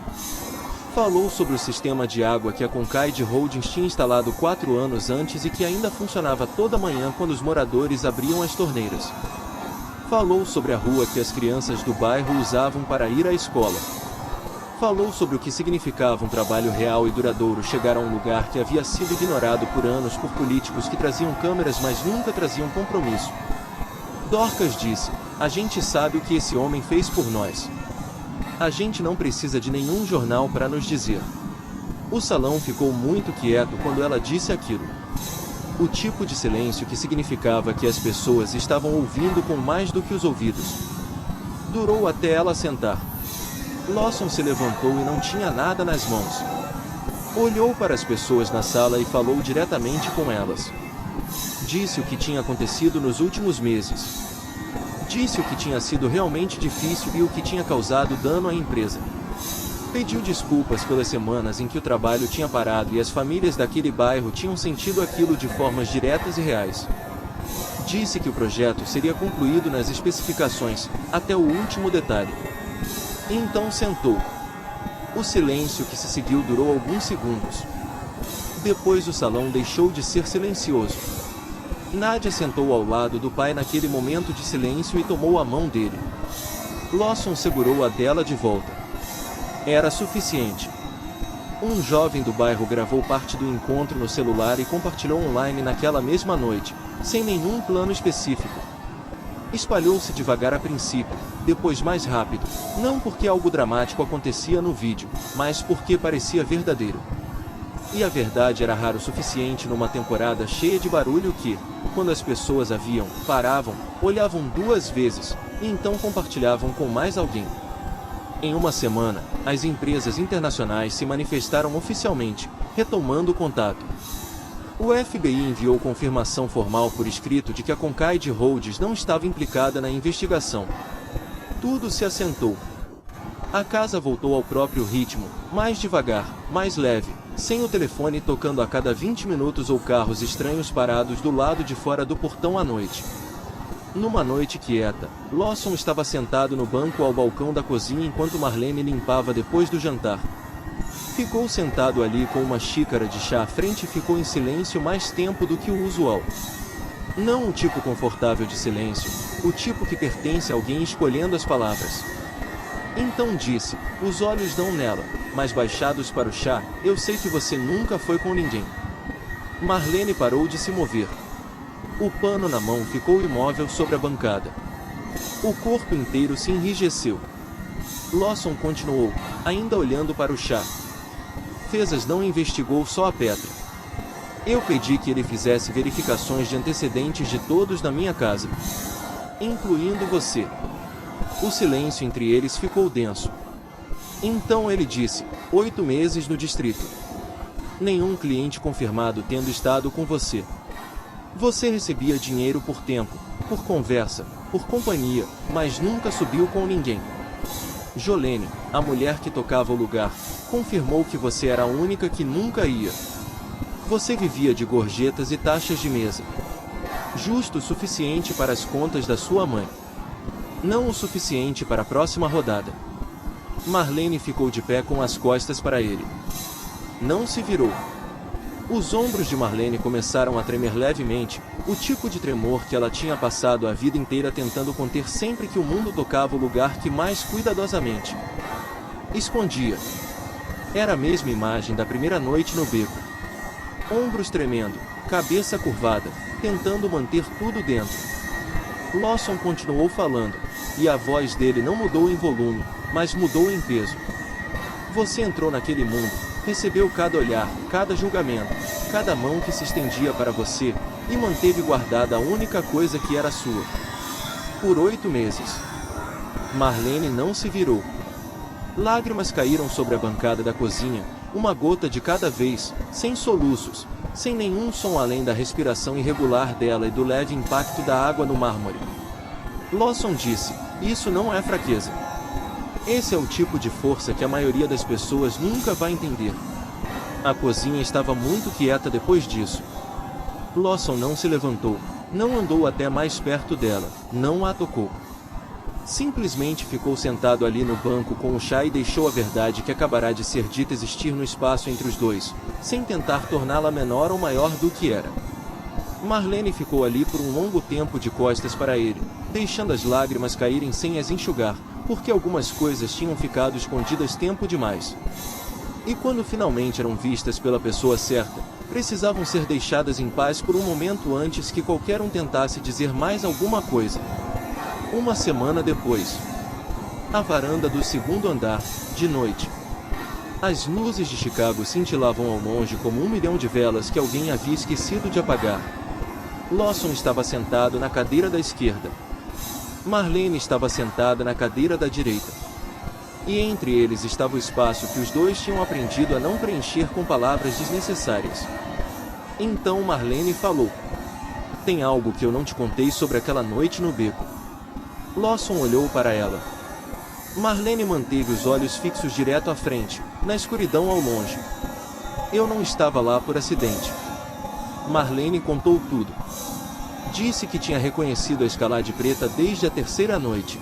Falou sobre o sistema de água que a Concaide Holdings tinha instalado 4 anos antes e que ainda funcionava toda manhã quando os moradores abriam as torneiras. Falou sobre a rua que as crianças do bairro usavam para ir à escola. Falou sobre o que significava um trabalho real e duradouro chegar a um lugar que havia sido ignorado por anos por políticos que traziam câmeras mas nunca traziam compromisso. Dorcas disse: "A gente sabe o que esse homem fez por nós. A gente não precisa de nenhum jornal para nos dizer." O salão ficou muito quieto quando ela disse aquilo. O tipo de silêncio que significava que as pessoas estavam ouvindo com mais do que os ouvidos. Durou até ela sentar. Lawson se levantou e não tinha nada nas mãos. Olhou para as pessoas na sala e falou diretamente com elas. Disse o que tinha acontecido nos últimos meses. Disse o que tinha sido realmente difícil e o que tinha causado dano à empresa. Pediu desculpas pelas semanas em que o trabalho tinha parado e as famílias daquele bairro tinham sentido aquilo de formas diretas e reais. Disse que o projeto seria concluído nas especificações, até o último detalhe. Então sentou. O silêncio que se seguiu durou alguns segundos. Depois o salão deixou de ser silencioso. Nadia sentou ao lado do pai naquele momento de silêncio e tomou a mão dele. Lawson segurou a dela de volta. Era suficiente. Um jovem do bairro gravou parte do encontro no celular e compartilhou online naquela mesma noite, sem nenhum plano específico. Espalhou-se devagar a princípio, depois mais rápido, não porque algo dramático acontecia no vídeo, mas porque parecia verdadeiro. E a verdade era raro o suficiente numa temporada cheia de barulho que, quando as pessoas a viam, paravam, olhavam 2 vezes, e então compartilhavam com mais alguém. Em uma semana, as empresas internacionais se manifestaram oficialmente, retomando o contato. O FBI enviou confirmação formal por escrito de que a Concaid Holdings não estava implicada na investigação. Tudo se assentou. A casa voltou ao próprio ritmo, mais devagar, mais leve, sem o telefone tocando a cada 20 minutos ou carros estranhos parados do lado de fora do portão à noite. Numa noite quieta, Lawson estava sentado no banco ao balcão da cozinha enquanto Marlene limpava depois do jantar. Ficou sentado ali com uma xícara de chá à frente e ficou em silêncio mais tempo do que o usual. Não o tipo confortável de silêncio, o tipo que pertence a alguém escolhendo as palavras. Então disse, os olhos não nela, mas baixados para o chá, eu sei que você nunca foi com ninguém. Marlene parou de se mover. O pano na mão ficou imóvel sobre a bancada. O corpo inteiro se enrijeceu. Lawson continuou, ainda olhando para o chá. Fezas não investigou só a Petra. Eu pedi que ele fizesse verificações de antecedentes de todos na minha casa, incluindo você. O silêncio entre eles ficou denso. Então ele disse, 8 meses no distrito. Nenhum cliente confirmado tendo estado com você. Você recebia dinheiro por tempo, por conversa, por companhia, mas nunca subiu com ninguém. Jolene, a mulher que tocava o lugar, confirmou que você era a única que nunca ia. Você vivia de gorjetas e taxas de mesa. Justo o suficiente para as contas da sua mãe. Não o suficiente para a próxima rodada. Marlene ficou de pé com as costas para ele. Não se virou. Os ombros de Marlene começaram a tremer levemente, o tipo de tremor que ela tinha passado a vida inteira tentando conter sempre que o mundo tocava o lugar que mais cuidadosamente escondia. Era a mesma imagem da primeira noite no beco. Ombros tremendo, cabeça curvada, tentando manter tudo dentro. Lawson continuou falando, e a voz dele não mudou em volume, mas mudou em peso. Você entrou naquele mundo, recebeu cada olhar, cada julgamento, cada mão que se estendia para você, e manteve guardada a única coisa que era sua. Por 8 meses. Marlene não se virou. Lágrimas caíram sobre a bancada da cozinha, uma gota de cada vez, sem soluços, sem nenhum som além da respiração irregular dela e do leve impacto da água no mármore. Lawson disse, isso não é fraqueza. Esse é o tipo de força que a maioria das pessoas nunca vai entender. A cozinha estava muito quieta depois disso. Lawson não se levantou, não andou até mais perto dela, não a tocou. Simplesmente ficou sentado ali no banco com o chá e deixou a verdade que acabará de ser dita existir no espaço entre os dois, sem tentar torná-la menor ou maior do que era. Marlene ficou ali por um longo tempo de costas para ele, deixando as lágrimas caírem sem as enxugar, porque algumas coisas tinham ficado escondidas tempo demais. E quando finalmente eram vistas pela pessoa certa, precisavam ser deixadas em paz por um momento antes que qualquer um tentasse dizer mais alguma coisa. Uma semana depois. A varanda do 2º andar, de noite. As luzes de Chicago cintilavam ao longe como 1 milhão de velas que alguém havia esquecido de apagar. Lawson estava sentado na cadeira da esquerda. Marlene estava sentada na cadeira da direita. E entre eles estava o espaço que os dois tinham aprendido a não preencher com palavras desnecessárias. Então Marlene falou. Tem algo que eu não te contei sobre aquela noite no beco. Lawson olhou para ela. Marlene manteve os olhos fixos direto à frente, na escuridão ao longe. Eu não estava lá por acidente. Marlene contou tudo. Disse que tinha reconhecido a Escalade Preta desde a terceira noite.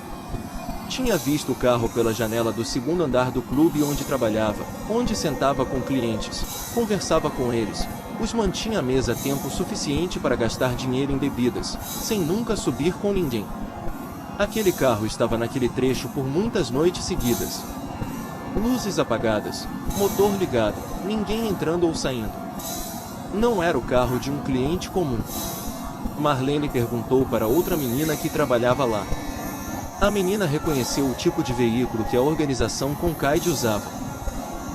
Tinha visto o carro pela janela do segundo andar do clube onde trabalhava, onde sentava com clientes, conversava com eles, os mantinha à mesa tempo suficiente para gastar dinheiro em bebidas, sem nunca subir com ninguém. Aquele carro estava naquele trecho por muitas noites seguidas. Luzes apagadas, motor ligado, ninguém entrando ou saindo. Não era o carro de um cliente comum. Marlene perguntou para outra menina que trabalhava lá. A menina reconheceu o tipo de veículo que a organização Concaide usava.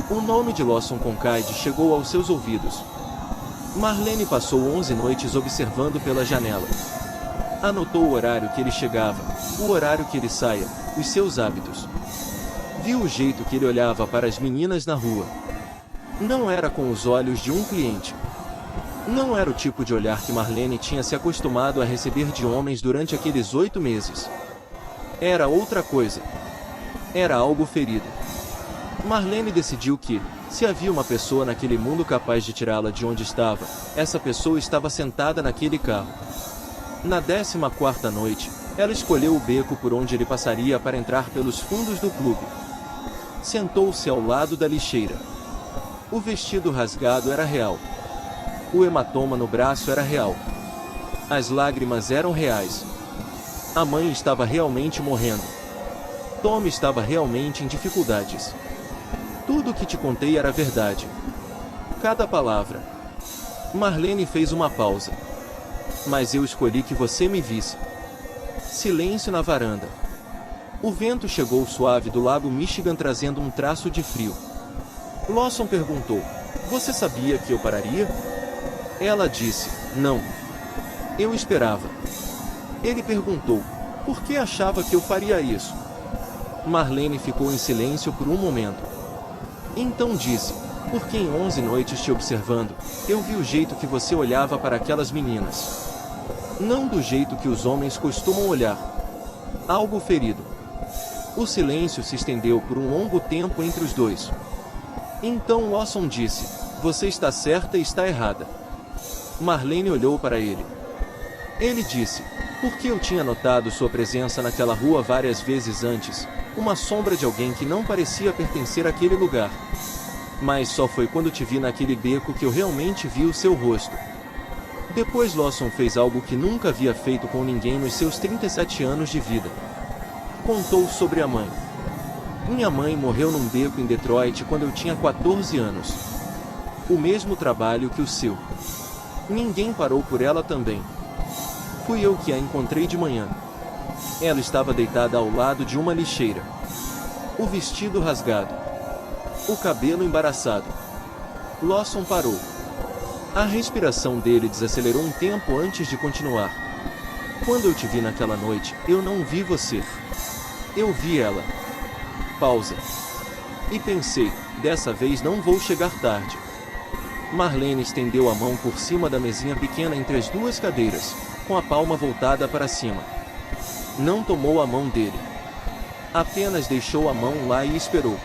O nome de Lawson Concaide chegou aos seus ouvidos. Marlene passou 11 noites observando pela janela. Anotou o horário que ele chegava, o horário que ele saía, os seus hábitos. Viu o jeito que ele olhava para as meninas na rua. Não era com os olhos de um cliente. Não era o tipo de olhar que Marlene tinha se acostumado a receber de homens durante aqueles 8 meses. Era outra coisa. Era algo ferido. Marlene decidiu que, se havia uma pessoa naquele mundo capaz de tirá-la de onde estava, essa pessoa estava sentada naquele carro. Na 14ª noite, ela escolheu o beco por onde ele passaria para entrar pelos fundos do clube. Sentou-se ao lado da lixeira. O vestido rasgado era real. O hematoma no braço era real. As lágrimas eram reais. A mãe estava realmente morrendo. Tom estava realmente em dificuldades. Tudo o que te contei era verdade. Cada palavra. Marlene fez uma pausa. Mas eu escolhi que você me visse. Silêncio na varanda. O vento chegou suave do lago Michigan trazendo um traço de frio. Lawson perguntou: "Você sabia que eu pararia?" Ela disse: "Não. Eu esperava." Ele perguntou: "Por que achava que eu faria isso?" Marlene ficou em silêncio por um momento. Então disse: "Porque em 11 noites te observando, eu vi o jeito que você olhava para aquelas meninas. Não do jeito que os homens costumam olhar. Algo ferido." O silêncio se estendeu por um longo tempo entre os dois. Então Lawson disse: "Você está certa e está errada." Marlene olhou para ele. Ele disse: "Porque eu tinha notado sua presença naquela rua várias vezes antes, uma sombra de alguém que não parecia pertencer àquele lugar. Mas só foi quando te vi naquele beco que eu realmente vi o seu rosto." Depois Lawson fez algo que nunca havia feito com ninguém nos seus 37 anos de vida. Contou sobre a mãe. "Minha mãe morreu num beco em Detroit quando eu tinha 14 anos. O mesmo trabalho que o seu. Ninguém parou por ela também. Fui eu que a encontrei de manhã. Ela estava deitada ao lado de uma lixeira. O vestido rasgado. O cabelo embaraçado." Lawson parou. A respiração dele desacelerou um tempo antes de continuar. "Quando eu te vi naquela noite, eu não vi você. Eu vi ela." Pausa. "E pensei, dessa vez não vou chegar tarde." Marlene estendeu a mão por cima da mesinha pequena entre as duas cadeiras, com a palma voltada para cima. Não tomou a mão dele. Apenas deixou a mão lá e esperou.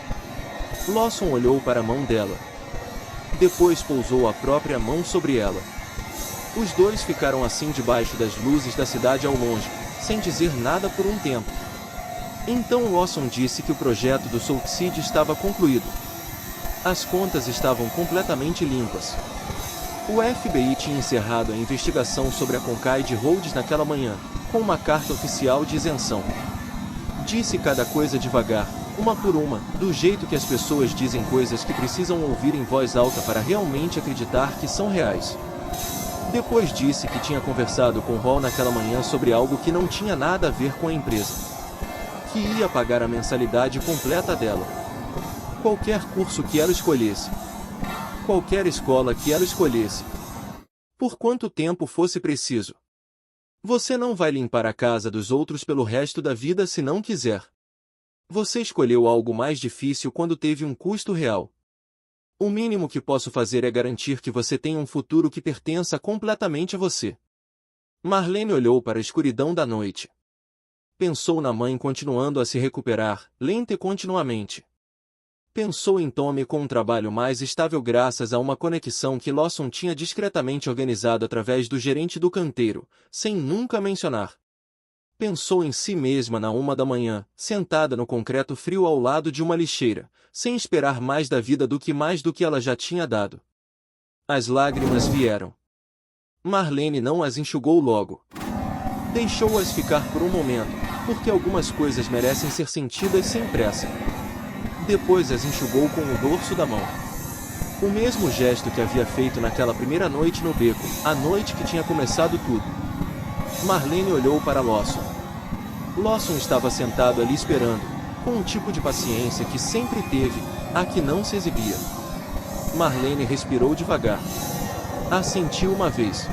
Lawson olhou para a mão dela. Depois pousou a própria mão sobre ela. Os dois ficaram assim debaixo das luzes da cidade ao longe, sem dizer nada por um tempo. Então Lawson disse que o projeto do Salt City estava concluído. As contas estavam completamente limpas. O FBI tinha encerrado a investigação sobre a Concaide Holdings naquela manhã, com uma carta oficial de isenção. Disse cada coisa devagar, uma por uma, do jeito que as pessoas dizem coisas que precisam ouvir em voz alta para realmente acreditar que são reais. Depois disse que tinha conversado com Hall naquela manhã sobre algo que não tinha nada a ver com a empresa. Que ia pagar a mensalidade completa dela. Qualquer curso que ela escolhesse. Qualquer escola que ela escolhesse. Por quanto tempo fosse preciso. Você não vai limpar a casa dos outros pelo resto da vida se não quiser. Você escolheu algo mais difícil quando teve um custo real. O mínimo que posso fazer é garantir que você tenha um futuro que pertença completamente a você." Marlene olhou para a escuridão da noite. Pensou na mãe continuando a se recuperar, lenta e continuamente. Pensou em Tommy com um trabalho mais estável graças a uma conexão que Lawson tinha discretamente organizado através do gerente do canteiro, sem nunca mencionar. Pensou em si mesma na 1 da manhã, sentada no concreto frio ao lado de uma lixeira, sem esperar mais da vida do que ela já tinha dado. As lágrimas vieram. Marlene não as enxugou logo. Deixou-as ficar por um momento, porque algumas coisas merecem ser sentidas sem pressa. Depois as enxugou com o dorso da mão. O mesmo gesto que havia feito naquela primeira noite no beco, a noite que tinha começado tudo. Marlene olhou para Lawson. Lawson estava sentado ali esperando, com um tipo de paciência que sempre teve, a que não se exibia. Marlene respirou devagar. Assentiu uma vez.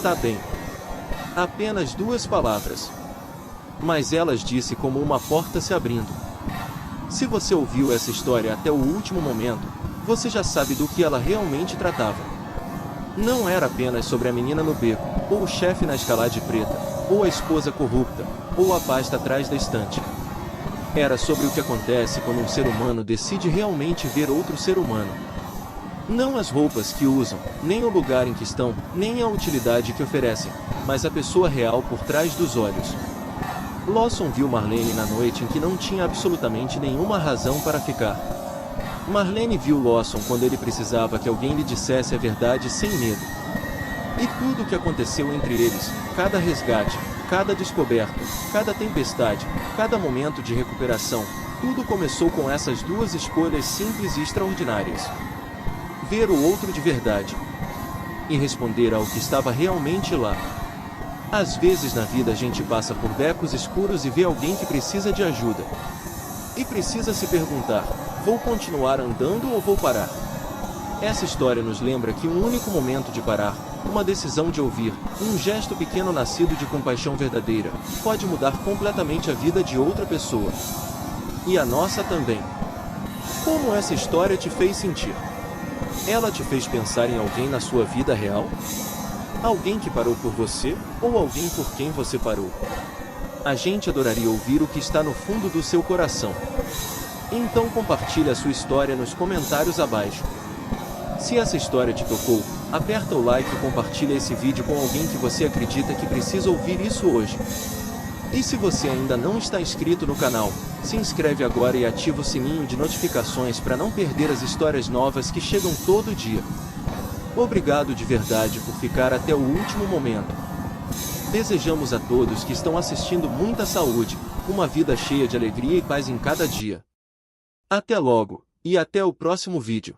Tá bem. Apenas 2 palavras. Mas elas disse como uma porta se abrindo. Se você ouviu essa história até o último momento, você já sabe do que ela realmente tratava. Não era apenas sobre a menina no beco, ou o chefe na escalade preta, ou a esposa corrupta, ou a pasta atrás da estante. Era sobre o que acontece quando um ser humano decide realmente ver outro ser humano. Não as roupas que usam, nem o lugar em que estão, nem a utilidade que oferecem, mas a pessoa real por trás dos olhos. Lawson viu Marlene na noite em que não tinha absolutamente nenhuma razão para ficar. Marlene viu Lawson quando ele precisava que alguém lhe dissesse a verdade sem medo. E tudo o que aconteceu entre eles, cada resgate, cada descoberta, cada tempestade, cada momento de recuperação, tudo começou com essas 2 escolhas simples e extraordinárias. Ver o outro de verdade. E responder ao que estava realmente lá. Às vezes na vida a gente passa por becos escuros e vê alguém que precisa de ajuda. E precisa se perguntar, vou continuar andando ou vou parar? Essa história nos lembra que um único momento de parar, uma decisão de ouvir, um gesto pequeno nascido de compaixão verdadeira, pode mudar completamente a vida de outra pessoa. E a nossa também. Como essa história te fez sentir? Ela te fez pensar em alguém na sua vida real? Alguém que parou por você, ou alguém por quem você parou? A gente adoraria ouvir o que está no fundo do seu coração. Então compartilhe a sua história nos comentários abaixo. Se essa história te tocou, aperta o like e compartilha esse vídeo com alguém que você acredita que precisa ouvir isso hoje. E se você ainda não está inscrito no canal, se inscreve agora e ativa o sininho de notificações para não perder as histórias novas que chegam todo dia. Obrigado de verdade por ficar até o último momento. Desejamos a todos que estão assistindo muita saúde, uma vida cheia de alegria e paz em cada dia. Até logo, e até o próximo vídeo.